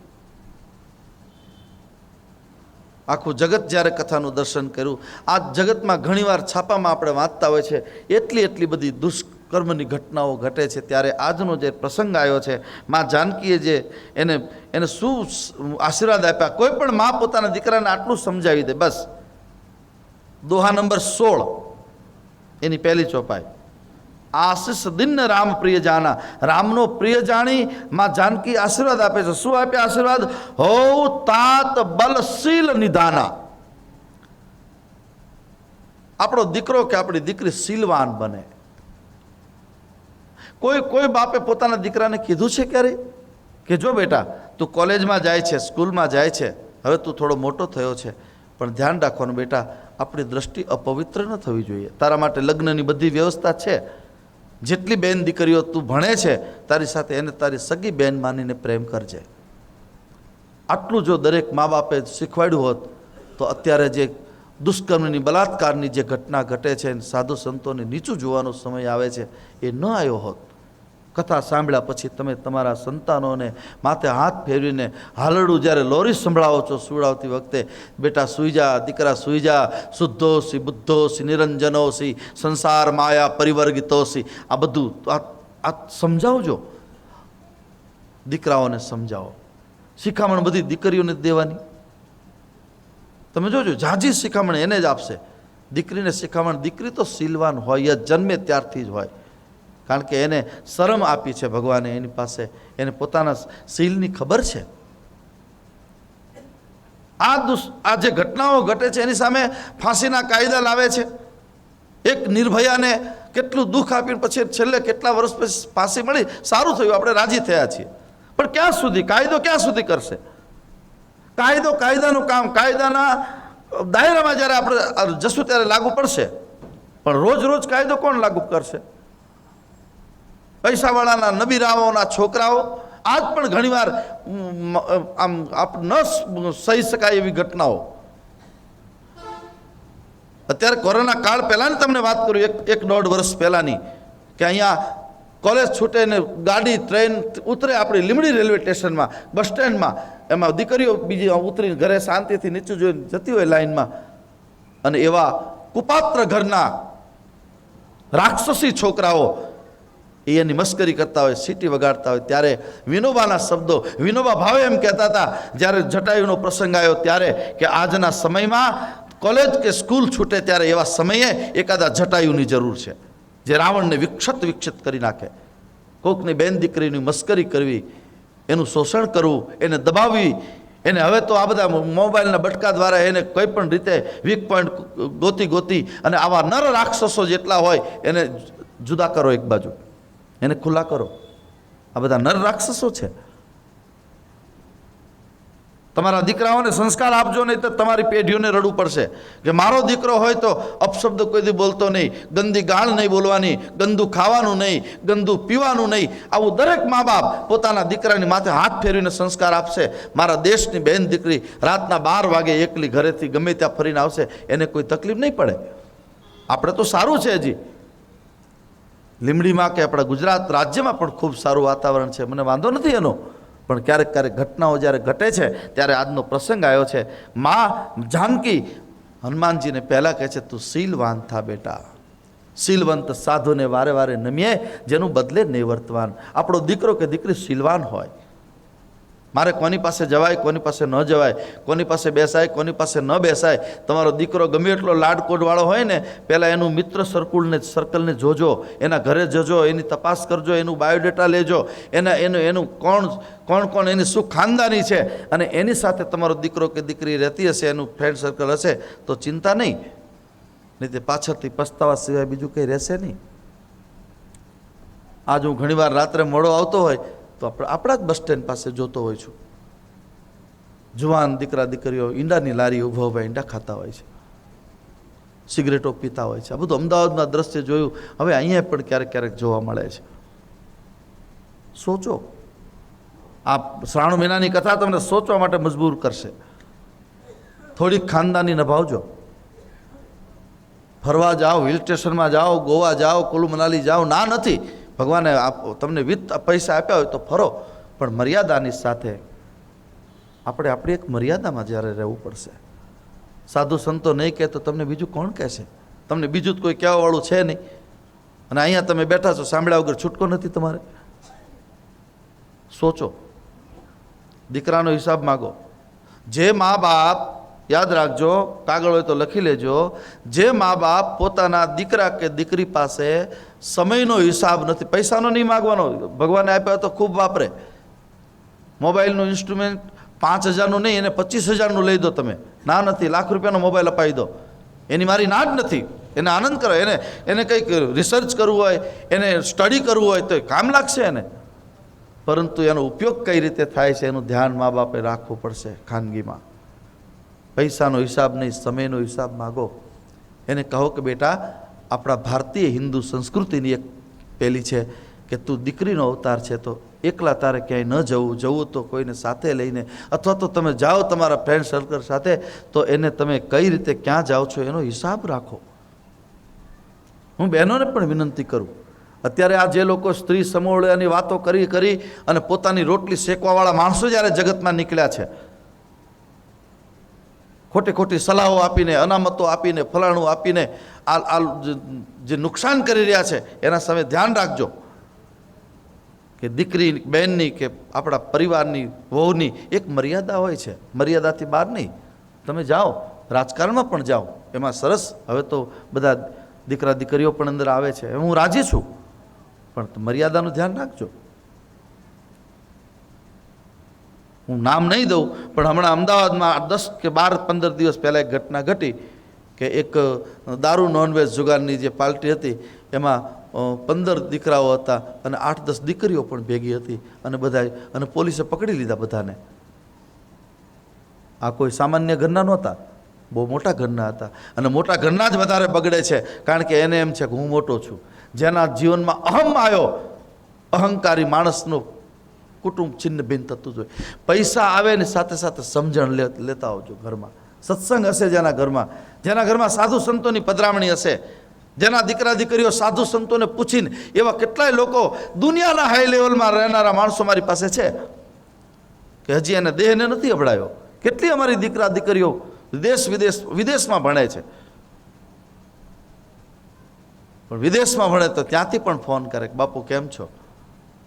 આખું જગત જ્યારે કથાનું દર્શન કર્યું, આ જગતમાં ઘણીવાર છાપામાં આપણે વાંચતા હોય છે, એટલી બધી દુષ્કર્મની ઘટનાઓ ઘટે છે, ત્યારે આજનો જે પ્રસંગ આવ્યો છે, માં જાનકીએ જે એને શું આશીર્વાદ આપ્યા. કોઈ પણ માં પોતાના દીકરાને આટલું સમજાવી દે, બસ. દોહા નંબર 16 એની પહેલી ચોપાઈ, આશીષ દિન રામ પ્રિય જાના. રામનો પ્રિય જાણી માં જાનકી આશીર્વાદ આપે છે. શું આપ્યા આશીર્વાદ? હો તાત બલશીલ નિધાના. આપણો દીકરો કે આપણી દીકરી શીલવાન બને. કોઈ બાપે પોતાના દીકરાને કીધું છે ક્યારે કે જો બેટા, તું કોલેજમાં જાય છે, સ્કૂલમાં જાય છે, હવે તું થોડો મોટો થયો છે, પણ ધ્યાન રાખવાનું બેટા, આપણી દ્રષ્ટિ અપવિત્ર ન થવી જોઈએ. તારા માટે લગ્નની બધી વ્યવસ્થા છે. જેટલી બેન દીકરીઓ તું ભણે છે, તારી સાથે એને તારી સગી બેન માનીને પ્રેમ કરજે. આટલું જો દરેક મા બાપે શીખવાડ્યું હોત તો અત્યારે જે દુષ્કર્મની, બલાત્કારની જે ઘટના ઘટે છે, સાધુ સંતોને નીચું જોવાનો સમય આવે છે, એ ન આવ્યો હોત. કથા સાંભળ્યા પછી તમે તમારા સંતાનોને માથે હાથ ફેરવીને હાલડું જ્યારે લોરી સંભળાવો છો સુવડાવતી વખતે, બેટા સૂઈ જા, દીકરા સૂઈ જા, શુદ્ધોસી બુદ્ધોસી નિરંજનોસી સંસાર માયા પરિવર્ગિતોસી, આ બધું આ સમજાવજો. દીકરાઓને સમજાવો. શિખામણ બધી દીકરીઓને દેવાની. તમે જોજો, ઝાઝી શિખામણ એને જ આપશે. દીકરીને શિખામણ, દીકરી તો શીલવાન હોય જ, જન્મે ત્યારથી જ હોય, કારણ કે એને શરમ આપી છે ભગવાને એની પાસે, એને પોતાના શીલની ખબર છે. આ જે ઘટનાઓ ઘટે છે એની સામે ફાંસીના કાયદા લાવે છે. એક નિર્ભયાને કેટલું દુઃખ આપીને પછી છેલ્લે કેટલા વર્ષ પછી ફાંસી મળી, સારું થયું, આપણે રાજી થયા છીએ. પણ ક્યાં સુધી કાયદો ક્યાં સુધી કરશે? કાયદાનું કામ, કાયદાના દાયરામાં જ્યારે આપણે જશું ત્યારે લાગુ પડશે, પણ રોજ કાયદો કોણ લાગુ કરશે? પૈસાવાળાના નબીરાઓના છોકરાઓ. આજ પણ ઘણીવાર ન સહી શકાય એવી ઘટનાઓ. અત્યારે કોરોના કાળ પહેલાંની તમને વાત કરું, 1-1.5 વર્ષ પહેલાંની, કે અહીંયા કોલેજ છૂટે ને ગાડી, ટ્રેન ઉતરે આપણી લીંબડી રેલવે સ્ટેશનમાં, બસ સ્ટેન્ડમાં, એમાં દીકરીઓ બીજી ઉતરીને ઘરે શાંતિથી નીચું જોઈને જતી હોય લાઈનમાં, અને એવા કુપાત્ર ઘરના રાક્ષસી છોકરાઓ એની મસ્કરી કરતા હોય, સીટી વગાડતા હોય. ત્યારે વિનોબાના શબ્દો, વિનોબા ભાવે એમ કહેતા હતા જ્યારે જટાયુનો પ્રસંગ આવ્યો ત્યારે, કે આજના સમયમાં કોલેજ કે સ્કૂલ છૂટે ત્યારે એવા સમયે એકાદા જટાયુની જરૂર છે, જે રાવણને વિક્ષત કરી નાખે. કોકની બેન દીકરીની મસ્કરી કરવી, એનું શોષણ કરવું, એને દબાવવી, એને હવે તો આ બધા મોબાઈલના બટકા દ્વારા એને કોઈ પણ રીતે વીક પોઈન્ટ ગોતી અને આવા નર રાક્ષસો જેટલા હોય એને જુદા કરો, એક બાજુ એને ખુલ્લા કરો. આ બધા નર રાક્ષસો છે. તમારા દીકરાઓને સંસ્કાર આપજો, નહીં તો તમારી પેઢીઓને રડવું પડશે કે મારો દીકરો હોય તો અપશબ્દ કોઈ દી બોલતો નહીં, ગંદી ગાળ નહીં બોલવાની, ગંદુ ખાવાનું નહીં, ગંદુ પીવાનું નહીં. આવું દરેક મા બાપ પોતાના દીકરાની માથે હાથ ફેરવીને સંસ્કાર આપશે. મારા દેશની બેન દીકરી રાતના 12 વાગે એકલી ઘરેથી ગમે ત્યાં ફરીને આવશે, એને કોઈ તકલીફ નહીં પડે. આપણે તો સારું છે, હજી લીંબડીમાં કે આપણા ગુજરાત રાજ્યમાં પણ ખૂબ સારું વાતાવરણ છે, મને વાંધો નથી એનો. પણ ક્યારેક ઘટનાઓ જ્યારે ઘટે છે ત્યારે આજનો પ્રસંગ આવ્યો છે. માં જાનકી હનુમાનજીને પહેલાં કહે છે, તું શીલવાન થા બેટા. શીલવંત સાધુને વારે નમીએ, જેનું બદલે નહીં વર્તવાન. આપણો દીકરો કે દીકરી શીલવાન હોય. મારે કોની પાસે જવાય, કોની પાસે ન જવાય, કોની પાસે બેસાય, કોની પાસે ન બેસાય. તમારો દીકરો ગમે એટલો લાડકોડવાળો હોય ને, પહેલાં એનું મિત્ર સર્કલને જોજો, એના ઘરે જજો, એની તપાસ કરજો, એનું બાયોડેટા લેજો, એનું કોણ એની શું ખાનદાની છે, અને એની સાથે તમારો દીકરો કે દીકરી રહેતી હશે, એનું ફ્રેન્ડ સર્કલ હશે, તો ચિંતા નહીં તે પાછળથી પસ્તાવા સિવાય બીજું કંઈ રહેશે નહીં. આજ હું ઘણીવાર રાત્રે મોડો આવતો હોય તો આપણા જ બસ સ્ટેન્ડ પાસે જોતો હોય છું, જુવાન દીકરા દીકરીઓ ઈંડાની લારી ઊભા ઈંડા ખાતા હોય છે, સિગરેટો પીતા હોય છે. આ બધું અમદાવાદના દ્રશ્ય જોયું, હવે અહીંયા પણ ક્યારેક જોવા મળે છે. સોચો, આ શ્રાવણ મહિનાની કથા તમને સોચવા માટે મજબૂર કરશે. થોડીક ખાનદાની નિભાવજો. ફરવા જાઓ, હિલ સ્ટેશનમાં જાઓ, ગોવા જાઓ, કુલુ મનાલી જાઓ, ના નથી. ભગવાને તમને વિત્ત પૈસા આપ્યા હોય તો ફરો, પણ મર્યાદાની સાથે. આપણે આપણી એક મર્યાદામાં જ્યારે રહેવું પડશે. સાધુ સંતો નહીં કહે તો તમને બીજું કોણ કહેશે? તમને બીજું કોઈ કહેવાવાળું છે નહીં. અને અહીંયા તમે બેઠા છો, સાંભળ્યા વગર છૂટકો નથી તમારે. સોચો, દીકરાનો હિસાબ માગો. જે મા બાપ, યાદ રાખજો, કાગળ હોય તો લખી લેજો, જે મા બાપ પોતાના દીકરા કે દીકરી પાસે સમયનો હિસાબ નથી, પૈસાનો નહીં માગવાનો, ભગવાને આપ્યા તો ખૂબ વાપરે. મોબાઈલનું ઇન્સ્ટ્રુમેન્ટ 5,000નું નહીં, એને 25,000નું લઈ દો તમે. ના નથી, લાખ રૂપિયાનો મોબાઈલ અપાવી દો. એની મારી ના જ નથી. એને આનંદ કરો. એને કંઈક રિસર્ચ કરવું હોય, એને સ્ટડી કરવું હોય તો કામ લાગશે એને. પરંતુ એનો ઉપયોગ કઈ રીતે થાય છે એનું ધ્યાન મા બાપે રાખવું પડશે. ખાનગીમાં પૈસાનો હિસાબ નહીં, સમયનો હિસાબ માગો. એને કહો કે બેટા, આપણા ભારતીય હિન્દુ સંસ્કૃતિની એક પેલી છે કે તું દીકરીનો અવતાર છે, તો એકલા તારે ક્યાંય ન જવું તો કોઈને સાથે લઈને, અથવા તો તમે જાઓ તમારા ફ્રેન્ડ સર્કલ સાથે, તો એને તમે કઈ રીતે ક્યાં જાઓ છો એનો હિસાબ રાખો. હું બહેનોને પણ વિનંતી કરું, અત્યારે આ જે લોકો સ્ત્રી સમૂહની વાતો કરી અને પોતાની રોટલી શેકવાવાળા માણસો જ્યારે જગતમાં નીકળ્યા છે, ખોટી સલાહો આપીને, અનામતો આપીને, ફલાણું આપીને આ જે નુકસાન કરી રહ્યા છે, એના સામે ધ્યાન રાખજો કે દીકરી બહેનની કે આપણા પરિવારની વહુની એક મર્યાદા હોય છે. મર્યાદાથી બહાર નહીં. તમે જાઓ, રાજકારણમાં પણ જાઓ, એમાં સરસ. હવે તો બધા દીકરા દીકરીઓ પણ અંદર આવે છે, હું રાજી છું, પણ મર્યાદાનું ધ્યાન રાખજો. હું નામ નહીં દઉં, પણ હમણાં અમદાવાદમાં 10 કે 12 15 દિવસ પહેલાં એક ઘટના ઘટી કે એક દારૂ નોનવેજ જુગારની જે પાર્ટી હતી એમાં 15 દીકરાઓ હતા અને 8-10 દીકરીઓ પણ ભેગી હતી, અને પોલીસે પકડી લીધા બધાને. આ કોઈ સામાન્ય ઘરના નહોતા, બહુ મોટા ઘરના હતા. અને મોટા ઘરના જ વધારે બગડે છે, કારણ કે એને એમ છે કે હું મોટો છું. જેના જીવનમાં અહમ આવ્યો, અહંકારી માણસનું કુટુંબ છિન્ન ભિન્ન થતું જોઈએ. પૈસા આવે ને સાથે સાથે સમજણ લેતા આવજો. ઘરમાં સત્સંગ હશે, જેના ઘરમાં સાધુ સંતોની પધરામણી હશે, જેના દીકરા દીકરીઓ સાધુ સંતોને પૂછીને, એવા કેટલાય લોકો દુનિયાના હાઈ લેવલમાં રહેનારા માણસો મારી પાસે છે કે હજી એને દેહને નથી અબડાયો. કેટલી અમારી દીકરા દીકરીઓ વિદેશમાં ભણે છે, પણ વિદેશમાં ભણે તો ત્યાંથી પણ ફોન કરે કે બાપુ કેમ છો?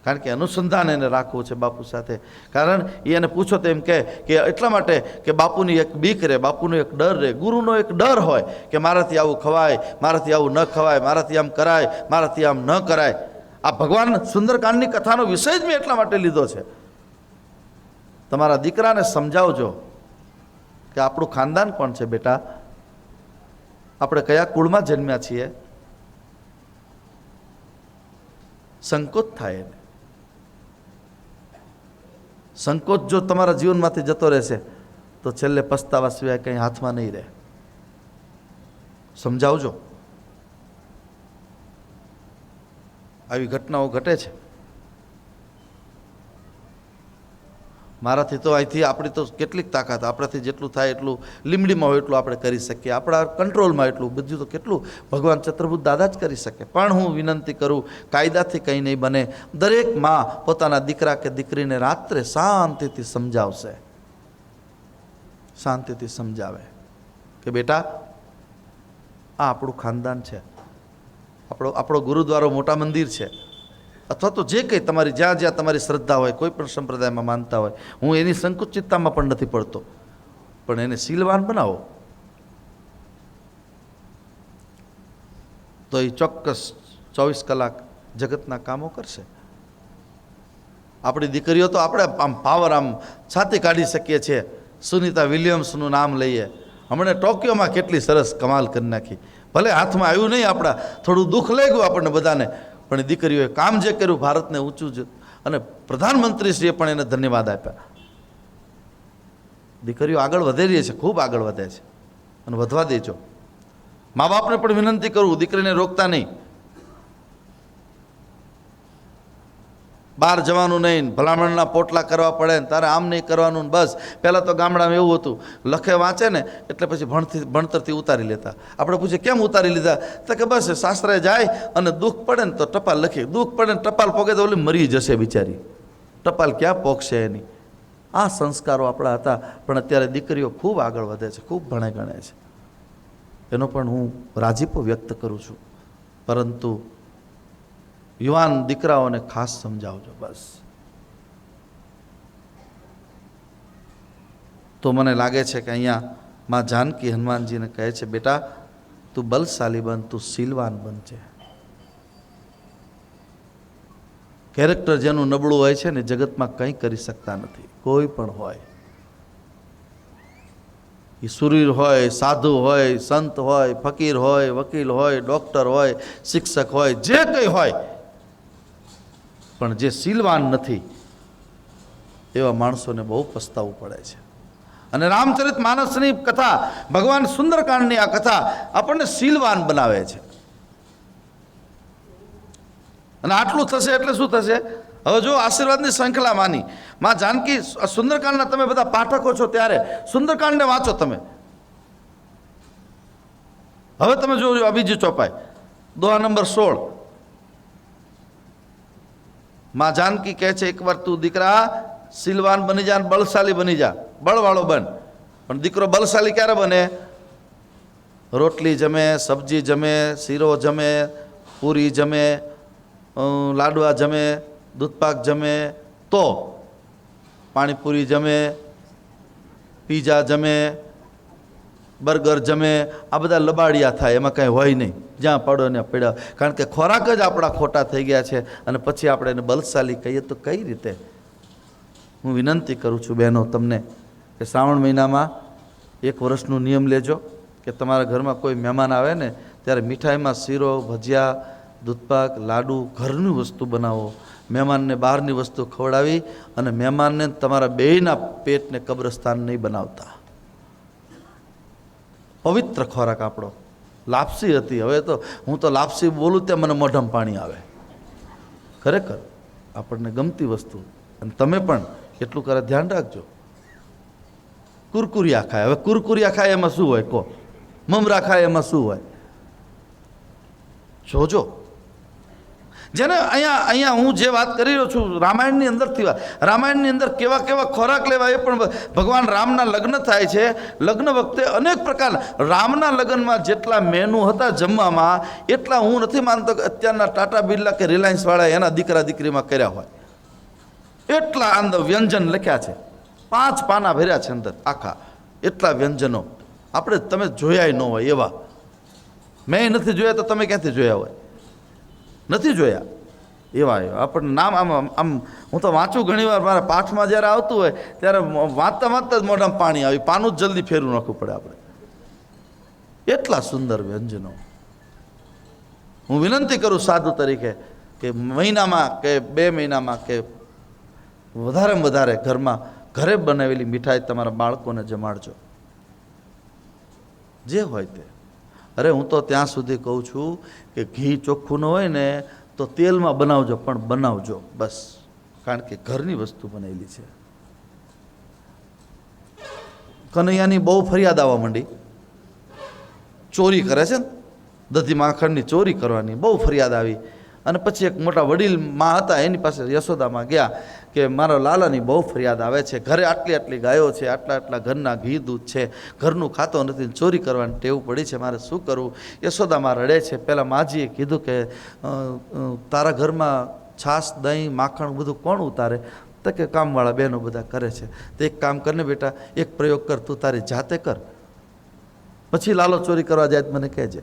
કારણ કે અનુસંધાન એને રાખવું છે બાપુ સાથે. કારણ એને પૂછો તો એમ કે એટલા માટે કે બાપુની એક બીક રહે, બાપુનો એક ડર રહે, ગુરુનો એક ડર હોય કે મારાથી આવું ખવાય, મારાથી આવું ન ખવાય, મારાથી આમ કરાય, મારાથી આમ ન કરાય. આ ભગવાન સુંદરકાંડની કથાનો વિષય જ મેં એટલા માટે લીધો છે. તમારા દીકરાને સમજાવજો કે આપણું ખાનદાન કોણ છે બેટા, આપણે કયા કુળમાં જન્મ્યા છીએ. સંકોચ થાય એને. સંકોચ જો તમારા જીવનમાંથી જતો રહેશે તો છેલ્લે પસ્તાવા સિવાય કંઈ હાથમાં નહીં રહે. સમજાવજો. આવી ઘટનાઓ ઘટે છે. મારાથી તો અહીંથી આપણી તો કેટલીક તાકાત, આપણાથી જેટલું થાય એટલું લીમડીમાં હોય એટલું આપણે કરી શકીએ, આપણા કંટ્રોલમાં એટલું, બધું તો કેટલું ભગવાન ચતુર્ભુજ દાદા જ કરી શકે. પણ હું વિનંતી કરું, કાયદાથી કંઈ નહીં બને. દરેક માં પોતાના દીકરા કે દીકરીને રાત્રે શાંતિથી સમજાવશે, શાંતિથી સમજાવે કે બેટા આ આપણું ખાનદાન છે, આપણો ગુરુદ્વારો મોટા મંદિર છે, અથવા તો જે કંઈ તમારી જ્યાં તમારી શ્રદ્ધા હોય, કોઈ પણ સંપ્રદાયમાં માનતા હોય, હું એની સંકુચિતતામાં પણ નથી પડતો, પણ એને શીલવાન બનાવો તો એ ચોક્કસ 24 કલાક જગતના કામો કરશે. આપણી દીકરીઓ તો આપણે આમ પાવર આમ છાતી કાઢી શકીએ છીએ. સુનિતા વિલિયમ્સનું નામ લઈએ, હમણાં ટોક્યોમાં કેટલી સરસ કમાલ કરી નાખી. ભલે હાથમાં આવ્યું નહીં, આપણા થોડું દુઃખ લઈ ગયું આપણને બધાને, પણ દીકરીઓએ કામ જે કર્યું ભારતને ઊંચું જ, અને પ્રધાનમંત્રીશ્રીએ પણ એને ધન્યવાદ આપ્યા. દીકરીઓ આગળ વધી રહી છે, ખૂબ આગળ વધે છે, અને વધવા દેજો. મા બાપને પણ વિનંતી કરું, દીકરીને રોકતા નહીં. બહાર જવાનું નહીં, ભલામણના પોટલા કરવા પડે ને તારે આમ નહીં કરવાનું ને બસ. પહેલાં તો ગામડામાં એવું હતું, લખે વાંચે ને એટલે પછી ભણતરથી ઉતારી લેતા. આપણે પૂછીએ કેમ ઉતારી લીધા, તો કે બસ સાસરે જાય અને દુઃખ પડે ને તો ટપાલ લખી, દુઃખ પડે ને ટપાલ પોગે તો ઓલી મરી જશે બિચારી, ટપાલ ક્યાં પોગશે એની. આ સંસ્કારો આપણા હતા. પણ અત્યારે દીકરીઓ ખૂબ આગળ વધે છે, ખૂબ ભણે ગણે છે, એનો પણ હું રાજીપો વ્યક્ત કરું છું. પરંતુ યુવાન દીકરાઓને ખાસ સમજાવજો બસ. તો મને લાગે છે કે અહીંયા માં જાનકી હનુમાનજીને કહે છે, બેટા તું બલશાલી બન, તું શીલવાન બનજે. કેરેક્ટર જેનું નબળું હોય છે ને જગતમાં કંઈ કરી શકતા નથી, કોઈ પણ હોય. એ સુરીર હોય, સાધુ હોય, સંત હોય, ફકીર હોય, વકીલ હોય, ડૉક્ટર હોય, શિક્ષક હોય, જે કંઈ હોય, પણ જે શીલવાન નથી એવા માણસોને બહુ પસ્તાવવું પડે છે. અને રામચરિત માનસની કથા, ભગવાન સુંદરકાંડની આ કથા આપણને શીલવાન બનાવે છે. અને આટલું થશે એટલે શું થશે? હવે જો આશીર્વાદની શ્રૃંખલા માની માં જાનકી, સુંદરકાંડના તમે બધા પાઠકો છો ત્યારે સુંદરકાંડને વાંચો તમે. હવે તમે જોજો આ બીજી ચોપાઈ, દોહા નંબર 16. માં જાનકી કહે છે, એકવાર તું દીકરા શીલવાન બની જા, બળશાલી બની જા, બળવાળો બન. પણ દીકરો બલશાલી ક્યારે બને? રોટલી જમે, સબ્જી જમે, શીરો જમે, પૂરી જમે, લાડવા જમે, દૂધપાક જમે, તો પાણીપુરી જમે, પીઝા જમે, બર્ગર જમે, આ બધા લબાડિયા થાય, એમાં કાંઈ હોય નહીં, જ્યાં પડો ને પડ્યા. કારણ કે ખોરાક જ આપણા ખોટા થઈ ગયા છે. અને પછી આપણે એને બલશાલી કહીએ તો કઈ રીતે? હું વિનંતી કરું છું બહેનો તમને કે શ્રાવણ મહિનામાં 1 વર્ષનો નિયમ લેજો કે તમારા ઘરમાં કોઈ મહેમાન આવે ને ત્યારે મીઠાઈમાં શીરો, ભજીયા, દૂધપાક, લાડુ, ઘરની વસ્તુ બનાવો. મહેમાનને બહારની વસ્તુ ખવડાવી અને મહેમાનને તમારા બેયના પેટને કબ્રસ્તાન નહીં બનાવતા. પવિત્ર ખોરાક આપણો લાપસી હતી. હવે તો હું તો લાપસી બોલું ત્યાં મને મોઢામાં પાણી આવે. ખરેખર આપણને ગમતી વસ્તુ. અને તમે પણ એટલું કરે ધ્યાન રાખજો. કુરકુરિયા ખાય, હવે કુરકુરિયા ખાય એમાં શું હોય કહો? મમરા ખાય એમાં શું હોય? જોજો. જેને અહીંયા હું જે વાત કરી રહ્યો છું રામાયણની અંદરથી વાત, રામાયણની અંદર કેવા કેવા ખોરાક લેવા એ પણ ભગવાન રામના લગ્ન થાય છે. લગ્ન વખતે અનેક પ્રકારના, રામના લગ્નમાં જેટલા મેનુ હતા જમવામાં એટલા હું નથી માનતો કે અત્યારના ટાટા બિરલા કે રિલાયન્સવાળા એના દીકરા દીકરીમાં કર્યા હોય. એટલા અંદર વ્યંજન લખ્યા છે, 5 પાના ભર્યા છે અંદર આખા. એટલા વ્યંજનો આપણે તમે જોયા ન હોય એવા. મેં નથી જોયા તો તમે ક્યાંથી જોયા હોય? નથી જોયા એવા આપણને નામ આમ હું તો વાંચું ઘણી વાર, મારા પાઠમાં જ્યારે આવતું હોય ત્યારે વાંચતા વાંચતા જ મોઢામાં પાણી આવી, પાનું જ જલ્દી ફેરવું નાખવું પડે આપણે. એટલા સુંદર વ્યંજનો. હું વિનંતી કરું સાધુ તરીકે કે મહિનામાં કે 2 મહિનામાં કે વધારેમાં વધારે ઘરે બનાવેલી મીઠાઈ તમારા બાળકોને જમાડજો, જે હોય તે. અરે હું તો ત્યાં સુધી કહું છું કે ઘી ચોખ્ખું ન હોય ને તો તેલમાં બનાવજો, પણ બનાવજો બસ. કારણ કે ઘરની વસ્તુ બનેલી છે. કનૈયાની બહુ ફરિયાદ આવવા માંડી, ચોરી કરે છે ને, દધી માખણની ચોરી કરવાની બહુ ફરિયાદ આવી. અને પછી એક મોટા વડીલ માં હતા, એની પાસે યશોદામાં ગયા કે મારા લાલાની બહુ ફરિયાદ આવે છે, ઘરે આટલી આટલી ગાયો છે, આટલા આટલા ઘરના ઘી દૂધ છે, ઘરનું ખાતો નથી, ચોરી કરવાની ટેવ પડી છે, મારે શું કરવું? યશોદામાં રડે છે. પહેલાં માજીએ કીધું કે તારા ઘરમાં છાશ, દહીં, માખણ બધું કોણ ઉતારે? તો કે કામવાળા બહેનો બધા કરે છે. તો એક કામ કરને બેટા, એક પ્રયોગ કર, તું તારી જાતે કર, પછી લાલો ચોરી કરવા જાય મને કહેજે.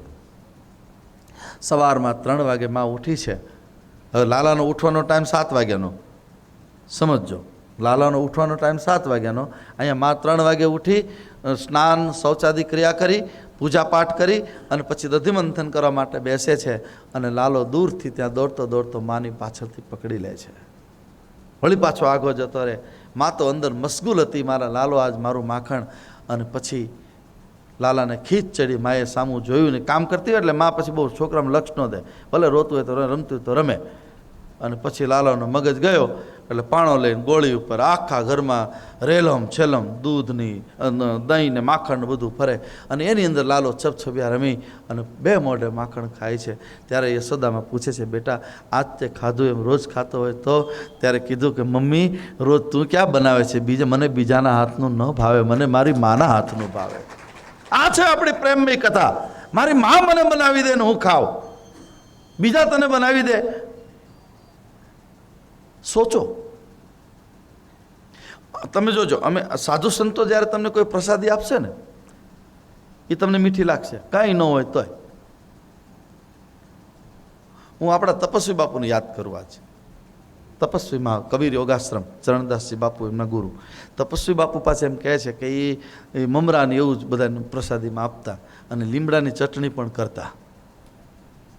સવારમાં 3 વાગે માં ઉઠી છે. હવે લાલાનો ઉઠવાનો ટાઈમ 7 વાગ્યાનો, સમજજો. લાલાનો ઉઠવાનો ટાઈમ 7 વાગ્યાનો. અહીંયા માં 3 વાગે ઉઠી સ્નાન શૌચાદી ક્રિયા કરી, પૂજા પાઠ કરી અને પછી દધિમંથન કરવા માટે બેસે છે. અને લાલો દૂરથી ત્યાં દોડતો દોડતો માની પાછળથી પકડી લે છે. વળી પાછો આગો જતો રહે. માં તો અંદર મશગુલ હતી, મારા લાલો આજ મારું માખણ. અને પછી લાલાને ખીચ ચડી. માએ સામું જોયું ને કામ કરતી હોય એટલે માં પછી બહુ છોકરામાં લક્ષ ન દે, ભલે રોતું હોય તો રમતું હોય તો રમે. અને પછી લાલાનો મગજ ગયો એટલે પાણો લઈને ગોળી ઉપર આખા ઘરમાં રેલમ છેલમ દૂધની દહીં ને માખણ ને બધું ફરે અને એની અંદર લાલો છપછપિયા રમી અને બે મોઢે માખણ ખાય છે. ત્યારે યશોદામાં પૂછે છે, બેટા આજ તે ખાધું એમ રોજ ખાતો હોય તો? ત્યારે કીધું કે મમ્મી રોજ તું ક્યાં બનાવે છે, મને બીજાના હાથનું ન ભાવે, મને મારી માના હાથનું ભાવે. આ છે આપણી પ્રેમની કથા. મારી મા મને બનાવી દે ને હું ખાવ, બીજા તને બનાવી દે. સોચો, તમે જોજો, અમે સાધુ સંતો જ્યારે તમને કોઈ પ્રસાદી આપશે ને એ તમને મીઠી લાગશે, કાંઈ ન હોય તોય. હું આપણા તપસ્વી બાપુને યાદ કરું. આજ તપસ્વીમાં કબીર યોગાશ્રમ ચરણદાસજી બાપુ એમના ગુરુ તપસ્વી બાપુ પાસે એમ કહે છે કે એ મમરાને એવું જ બધાને પ્રસાદીમાં આપતા અને લીમડાની ચટણી પણ કરતા.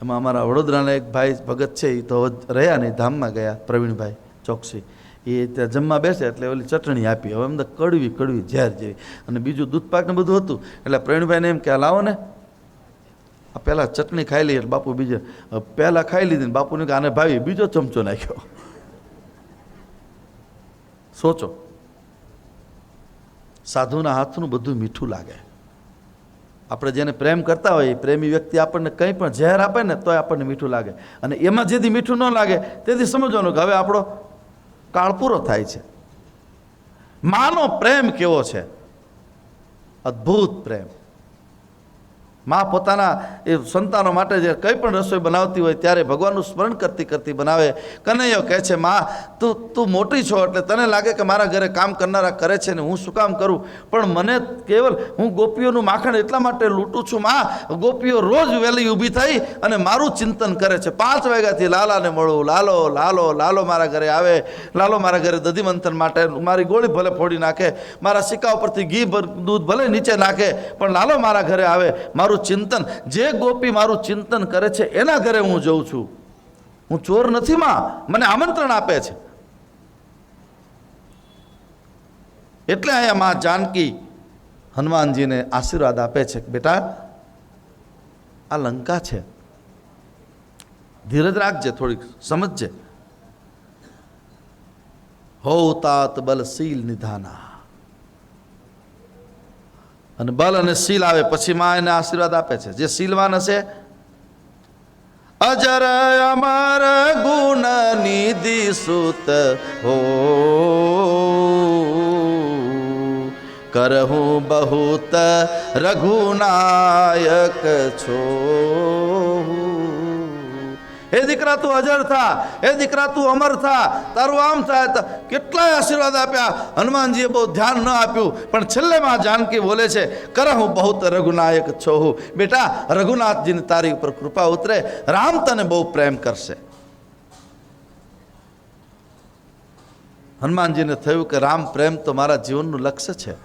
એમાં અમારા વડોદરાના એક ભાઈ ભગત છે, એ તો રહ્યા નહીં, ધામમાં ગયા, પ્રવીણભાઈ ચોકસી, એ ત્યાં જમવા બેસે એટલે ઓલી ચટણી આપી. હવે એમ તો કડવી કડવી ઝેર જેવી, અને બીજું દૂધપાક ને બધું હતું. એટલે પ્રવીણભાઈને એમ કે આ લાવો ને, આ પહેલાં ચટણી ખાઈ લઈએ. એટલે બાપુ બીજે પહેલાં ખાઈ લીધી ને બાપુને કે આને ભાવી બીજો ચમચો નાખ્યો. સોચો, સાધુના હાથનું બધું મીઠું લાગે. આપણે જેને પ્રેમ કરતા હોય, પ્રેમી વ્યક્તિ આપણને કંઈ પણ ઝેર આપે ને તોય આપણને મીઠું લાગે. અને એમાં જેથી મીઠું ન લાગે તેથી સમજવાનું કે હવે આપણો કાળ પૂરો થાય છે. માનો પ્રેમ કેવો છે, અદ્ભુત પ્રેમ. માં પોતાના એ સંતાનો માટે જે કંઈ પણ રસોઈ બનાવતી હોય ત્યારે ભગવાનનું સ્મરણ કરતી કરતી બનાવે. કનૈયો કહે છે, માં તું મોટી છો એટલે તને લાગે કે મારા ઘરે કામ કરનારા કરે છે ને હું શું કામ કરું, પણ મને કેવલ હું ગોપીઓનું માખણ એટલા માટે લૂંટું છું. માં, ગોપીઓ રોજ વહેલી ઊભી થઈ અને મારું ચિંતન કરે છે. 5 વાગ્યાથી લાલાને મળું, લાલો લાલો લાલો મારા ઘરે આવે, લાલો મારા ઘરે દધી મંથન માટે મારી ગોળી ભલે ફોડી નાખે, મારા સિક્કા ઉપરથી ઘી દૂધ ભલે નીચે નાખે, પણ લાલો મારા ઘરે આવે. મારું ચિંતન, જે ગોપી મારું ચિંતન કરે છે એના ઘરે હું જઉં છું. હું ચોર નથી માં, મને આમંત્રણ આપે છે. એટલે અહીંયા માં જાનકી હનુમાનજીને આશીર્વાદ આપે છે કે બેટા આ લંકા છે, ધીરજ રાખજે, થોડીક સમજજે. હો તાત બલશીલ નિધાના. અને બલ અને શીલ આવે પછી માં એને આશીર્વાદ આપે છે. જે શીલવાન હશે, અજર અમર ગુણ નિધિ સુત હો, કરહું બહુત રઘુનાયક છો. હે દીકરા તું અજર થા, હે દીકરા તું અમર થા, તારું આમ થાય. કેટલાય આશીર્વાદ આપ્યા. હનુમાનજીએ બહુ ધ્યાન ન આપ્યું, પણ છેલ્લે માં જાનકી બોલે છે, કરહું બહુત રઘુનાયક છો. બેટા રઘુનાથજીની તારી ઉપર કૃપા ઉતરે, રામ તને બહુ પ્રેમ કરશે. હનુમાનજીને થયું કે રામ પ્રેમ તો મારા જીવનનું લક્ષ્ય છે.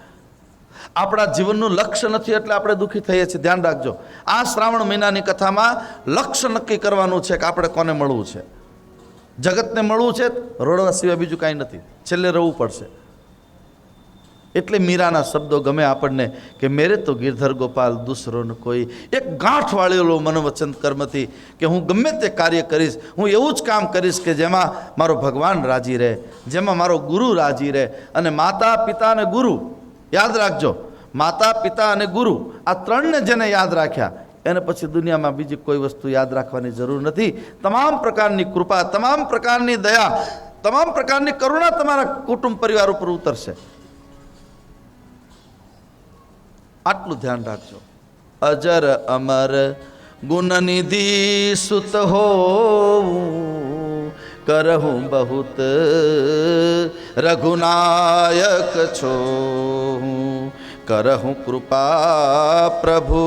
આપણા જીવનનું લક્ષ્ય નથી એટલે આપણે દુઃખી થઈએ છીએ. ધ્યાન રાખજો, આ શ્રાવણ મહિનાની કથામાં લક્ષ્ય નક્કી કરવાનું છે કે આપણે કોને મળવું છે. જગતને મળવું છે, રોડવા સિવાય બીજું કાંઈ નથી, છેલ્લે રહેવું પડશે. એટલે મીરાના શબ્દો ગમે આપણને કે મેરે તો ગિરધર ગોપાલ દૂસરો ન કોઈ. એક ગાંઠ વાળેલો મનોવચન કર્મથી કે હું ગમે તે કાર્ય કરીશ, હું એવું જ કામ કરીશ કે જેમાં મારો ભગવાન રાજી રહે, જેમાં મારો ગુરુ રાજી રહે. અને માતા પિતા અને ગુરુ યાદ રાખજો, માતા પિતા અને ગુરુ આ ત્રણને જેને યાદ રાખ્યા એને પછી દુનિયામાં બીજી કોઈ વસ્તુ યાદ રાખવાની જરૂર નથી. તમામ પ્રકારની કૃપા, તમામ પ્રકારની દયા, તમામ પ્રકારની કરુણા તમારા કુટુંબ પરિવાર ઉપર ઉતરશે. આટલું ધ્યાન રાખજો. અજર અમર ગુણ નિધિ સુત હો, કરહું બહુત રઘુનાયક છો. કરહું કૃપા પ્રભુ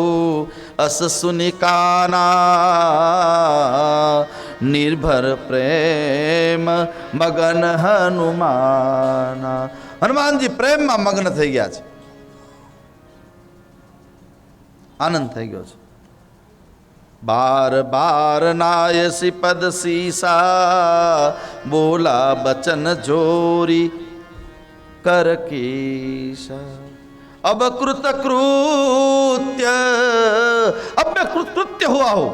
અસ સુનિકાના, નિર્ભર પ્રેમ મગન હનુમાના. હનુમાનજી પ્રેમમાં મગ્ન થઈ ગયા છે, આનંદ થઈ ગયો છે. बार बार नायसी पद सीसा, बोला बचन जोरी कर कीसा. अब कृत कृत्य, अब मैं कृत्य हुआ हूं.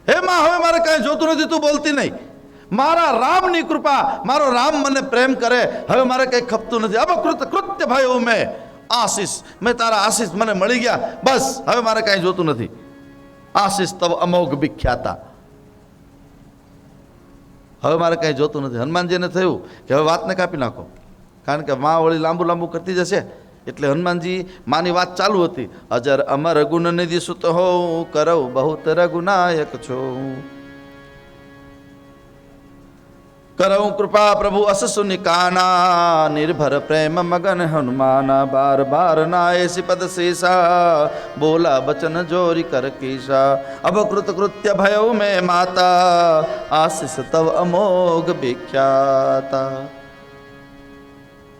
હે માં, હવે મારે કાંઈ જોતું નથી, તું બોલતી નહીં. મારા રામની કૃપા, મારો રામ મને પ્રેમ કરે, હવે મારે કંઈ ખપતું નથી. અબકૃત કૃત્ય ભયો મેં આશીષ, મેં તારા આશીષ મને મળી ગયા, બસ હવે મારે કાંઈ જોતું નથી. આશીષ તવ અમોઘ વિખ્યાતા, હવે મારે કાંઈ જોતું નથી. હનુમાનજીને થયું કે હવે વાતને કાપી નાખો, કારણ કે માં વળી લાંબુ લાંબુ કરતી જશે. એટલે હનુમાનજી માની વાત ચાલુ હતી. અજર અમર ગુણ નિધિ સુત હો, કરવ બહુત રઘુનાયક છો, કરઉં કૃપા પ્રભુ અસ સુનિકાના, નિર્ભર પ્રેમ મગન હનુમાના, બાર બાર નાય સિપદ શેષા, બોલા બચન જોરી કર કેશા, અભકૃત કૃત્ય ભયો મેં માતા, આશીષ તવ અમોઘ વિખ્યાતા.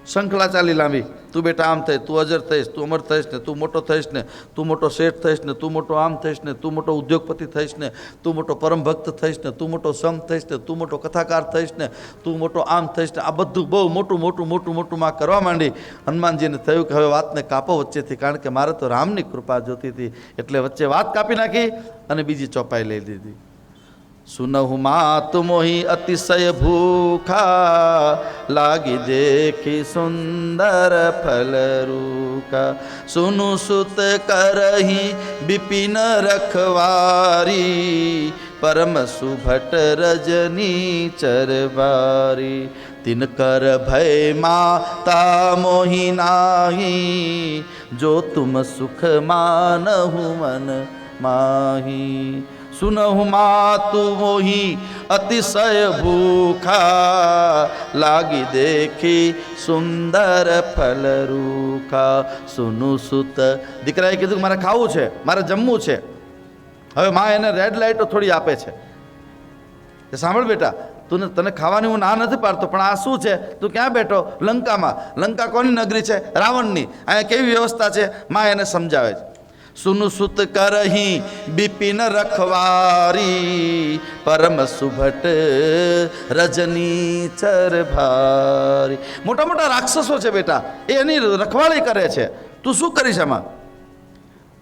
શંખલા ચાલી લાંબી, તું બેટા આમ થઈશ, તું અજર થઈશ, તું અમર થઈશ ને, તું મોટો થઈશ ને, તું મોટો શેઠ થઈશ ને, તું મોટો આમ થઈશ ને, તું મોટો ઉદ્યોગપતિ થઈશ ને, તું મોટો પરમ ભક્ત થઈશ ને, તું મોટો સંત થઈશ ને, તું મોટો કથાકાર થઈશ ને, તું મોટો આમ થઈશ ને. આ બધું બહુ મોટું મોટું મોટું મોટું માં કરવા માંડી. હનુમાનજીને થયું કે હવે વાતને કાપો વચ્ચેથી, કારણ કે મારે તો રામની કૃપા જોતી હતી. એટલે વચ્ચે વાત કાપી નાખી અને બીજી ચોપાઈ લઈ લીધી. સુનહુ માત મોહી અતિશય ભૂખા, લાગી દેખી સુંદર ફલરૂખા, સુनु સુત કરહી બિપિન રખવારી, પરમ સુભટ રજની ચરવારી, तिनकर भय माता मोहि नाही, जो तुम सुख मानहु मन माही। सुनहु मातु मोहि अतिशय भूखा, लागी देखी सुंदर फल रूखा। सुनु सुत દીકરાએ કીધું મારે ખાવું છે, મારે જમવું છે। હવે માં એને રેડ લાઇટો થોડી આપે છે કે સાંભળ બેટા, તને ખાવાની હું ના નથી પાડતો, પણ આ શું છે? તું ક્યાં બેઠો? લંકામાં। લંકા કોની નગરી છે? રાવણની। અહીંયા કેવી વ્યવસ્થા છે? માં એને સમજાવે છે। સુनु સુત કરહી બિપિન રખવારી, પરમ સુભટ રજની ચર ભારી। મોટા મોટા રાક્ષસો છે બેટા, એ એની રખવાળી કરે છે, તું શું કરીશ એમાં?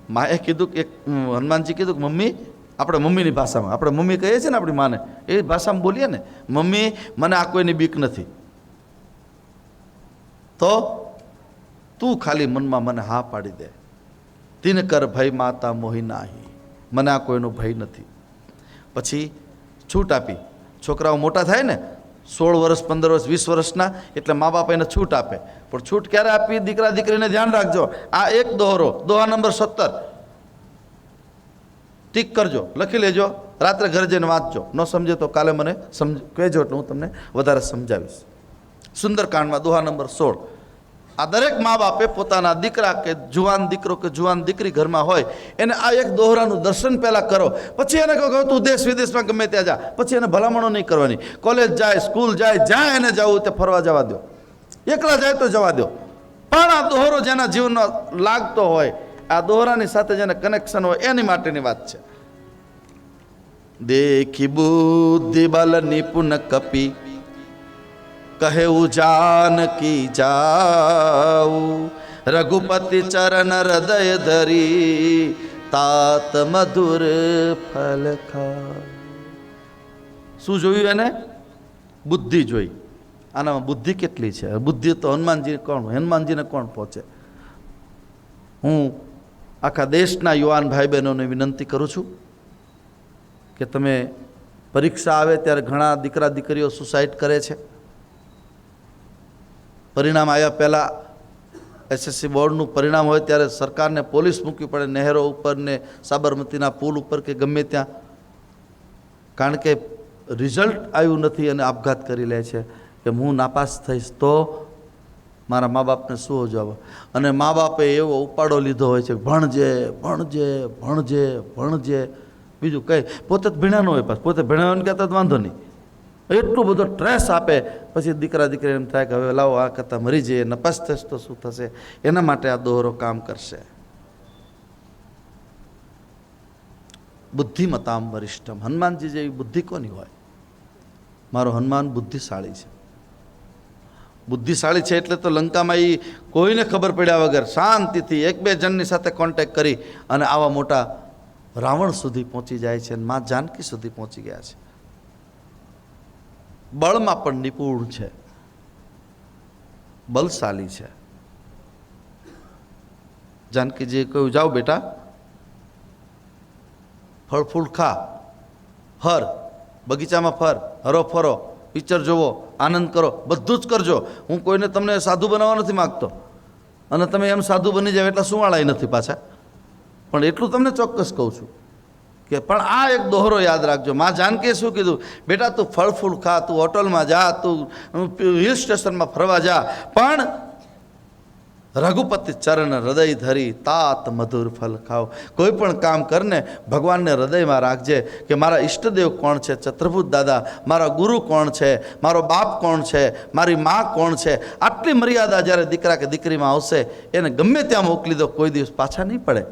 માએ કીધું કે હનુમાનજી કીધું કે મમ્મી, આપણે મમ્મીની ભાષામાં, આપણે મમ્મી કહીએ છીએ ને આપણી માને, એ ભાષામાં બોલીએ ને, મમ્મી મને આ કોઈની બીક નથી, તો તું ખાલી મનમાં મને હા પાડી દે। તીન કર ભય માતા મોહી નાહી, મને આ કોઈનો ભય નથી। પછી છૂટ આપી। છોકરાઓ મોટા થાય ને 16 વર્ષ 15 વર્ષ 20 વર્ષના, એટલે મા બાપ એને છૂટ આપે। પણ છૂટ ક્યારે આપી? દીકરા દીકરીને ધ્યાન રાખજો। આ એક દોહરો, દોહા નંબર 17 ટીક કરજો, લખી લેજો, રાત્રે ઘરે જઈને વાંચજો। ન સમજે તો કાલે મને કહેજો, એટલે હું તમને વધારે સમજાવીશ। સુંદરકાંડમાં દોહા નંબર 16। આ દરેક મા બાપે પોતાના દીકરા કે જુવાન દીકરો કે જુવાન દીકરી ઘરમાં હોય, એને આ એક દોહરાનું દર્શન પહેલાં કરો, પછી એને કહો તું દેશ વિદેશમાં ગમે ત્યાં જા, પછી એને ભલામણો નહીં કરવાની। કોલેજ જાય, સ્કૂલ જાય, જ્યાં એને જવું તે ફરવા જવા દો, એકલા જાય તો જવા દો, પણ આ દોહરો જેના જીવનમાં લાગતો હોય, આ દોહરાની સાથે જેને કનેક્શન હોય, એની માટેની વાત છે। દેખી બુદ્ધિ બલ નિપુણ કપી, કહેવું જાનકી જાઉ, રઘુપતિ ચરણ હૃદય ધરી, તાત મધુર ફલ ખા। શું જોયું એને? બુદ્ધિ જોઈ। આનામાં બુદ્ધિ કેટલી છે? બુદ્ધિ તો હનુમાનજીને કોણ પહોંચે? હું આખા દેશના યુવાન ભાઈ બહેનોને વિનંતી કરું છું કે તમે પરીક્ષા આવે ત્યારે ઘણા દીકરા દીકરીઓ સુસાઇડ કરે છે। પરિણામ આવ્યા પહેલાં એસએસસી બોર્ડનું પરિણામ હોય ત્યારે સરકારને પોલીસ મૂકવી પડે નહેરો ઉપર ને સાબરમતીના પુલ ઉપર કે ગમે ત્યાં, કારણ કે રિઝલ્ટ આવ્યું નથી અને આપઘાત કરી લે છે કે હું નાપાસ થઈશ તો મારા મા બાપને શું જવાબ? અને મા બાપે એવો ઉપાડો લીધો હોય છે, ભણજે ભણજે ભણજે ભણજે, બીજું કંઈ પોતે જ ભણ્યા ન હોય, પાછું પોતે ભણ્યાને કહેતા જ વાંધો નહીં, એટલું બધો સ્ટ્રેસ આપે, પછી દીકરા દીકરી એમ થાય કે હવે લાવો આ કરતાં મરી જઈએ, નપાસ થશે તો શું થશે? એના માટે આ દોહરો કામ કરશે। બુદ્ધિમતામ વરિષ્ઠમ, હનુમાનજી જેવી બુદ્ધિ કોની હોય? મારો હનુમાન બુદ્ધિશાળી છે। બુદ્ધિશાળી છે એટલે તો લંકામાં એ કોઈને ખબર પડ્યા વગર શાંતિથી એક બે જણની સાથે કોન્ટેક્ટ કરી અને આવા મોટા રાવણ સુધી પહોંચી જાય છે અને મા જાનકી સુધી પહોંચી ગયા છે. બળમાં પણ નિપુણ છે, બલશાલી છે. જાનકીજીએ કહ્યું, જાઓ બેટા, ફળ ફૂલ ખા, ફર, બગીચામાં ફર, હરો ફરો, પિક્ચર જોવો, આનંદ કરો, બધું જ કરજો. હું કોઈને તમને સાધુ બનાવવા નથી માગતો, અને તમે એમ સાધુ બની જાવ એટલા સુવાળાય નથી પાછા. પણ એટલું તમને ચોક્કસ કહું છું કે પણ આ એક દોહરો યાદ રાખજો. મા જાનકીએ શું કીધું? બેટા તું ફળ ફૂલ ખા, તું હોટલમાં જા, તું હિલ સ્ટેશનમાં ફરવા જા, પણ રઘુપતિ ચરણ હૃદય ધરી તાત મધુર ફલ ખાઓ. કોઈ પણ કામ કરને ભગવાનને હૃદયમાં રાખજે કે મારા ઈષ્ટદેવ કોણ છે, ચતુર્ભુજ દાદા, મારા ગુરુ કોણ છે, મારો બાપ કોણ છે, મારી મા કોણ છે. આટલી મર્યાદા જ્યારે દીકરા કે દીકરીમાં આવશે એને ગમે ત્યાં મોકલી દો, કોઈ દિવસ પાછા નહીં પડે.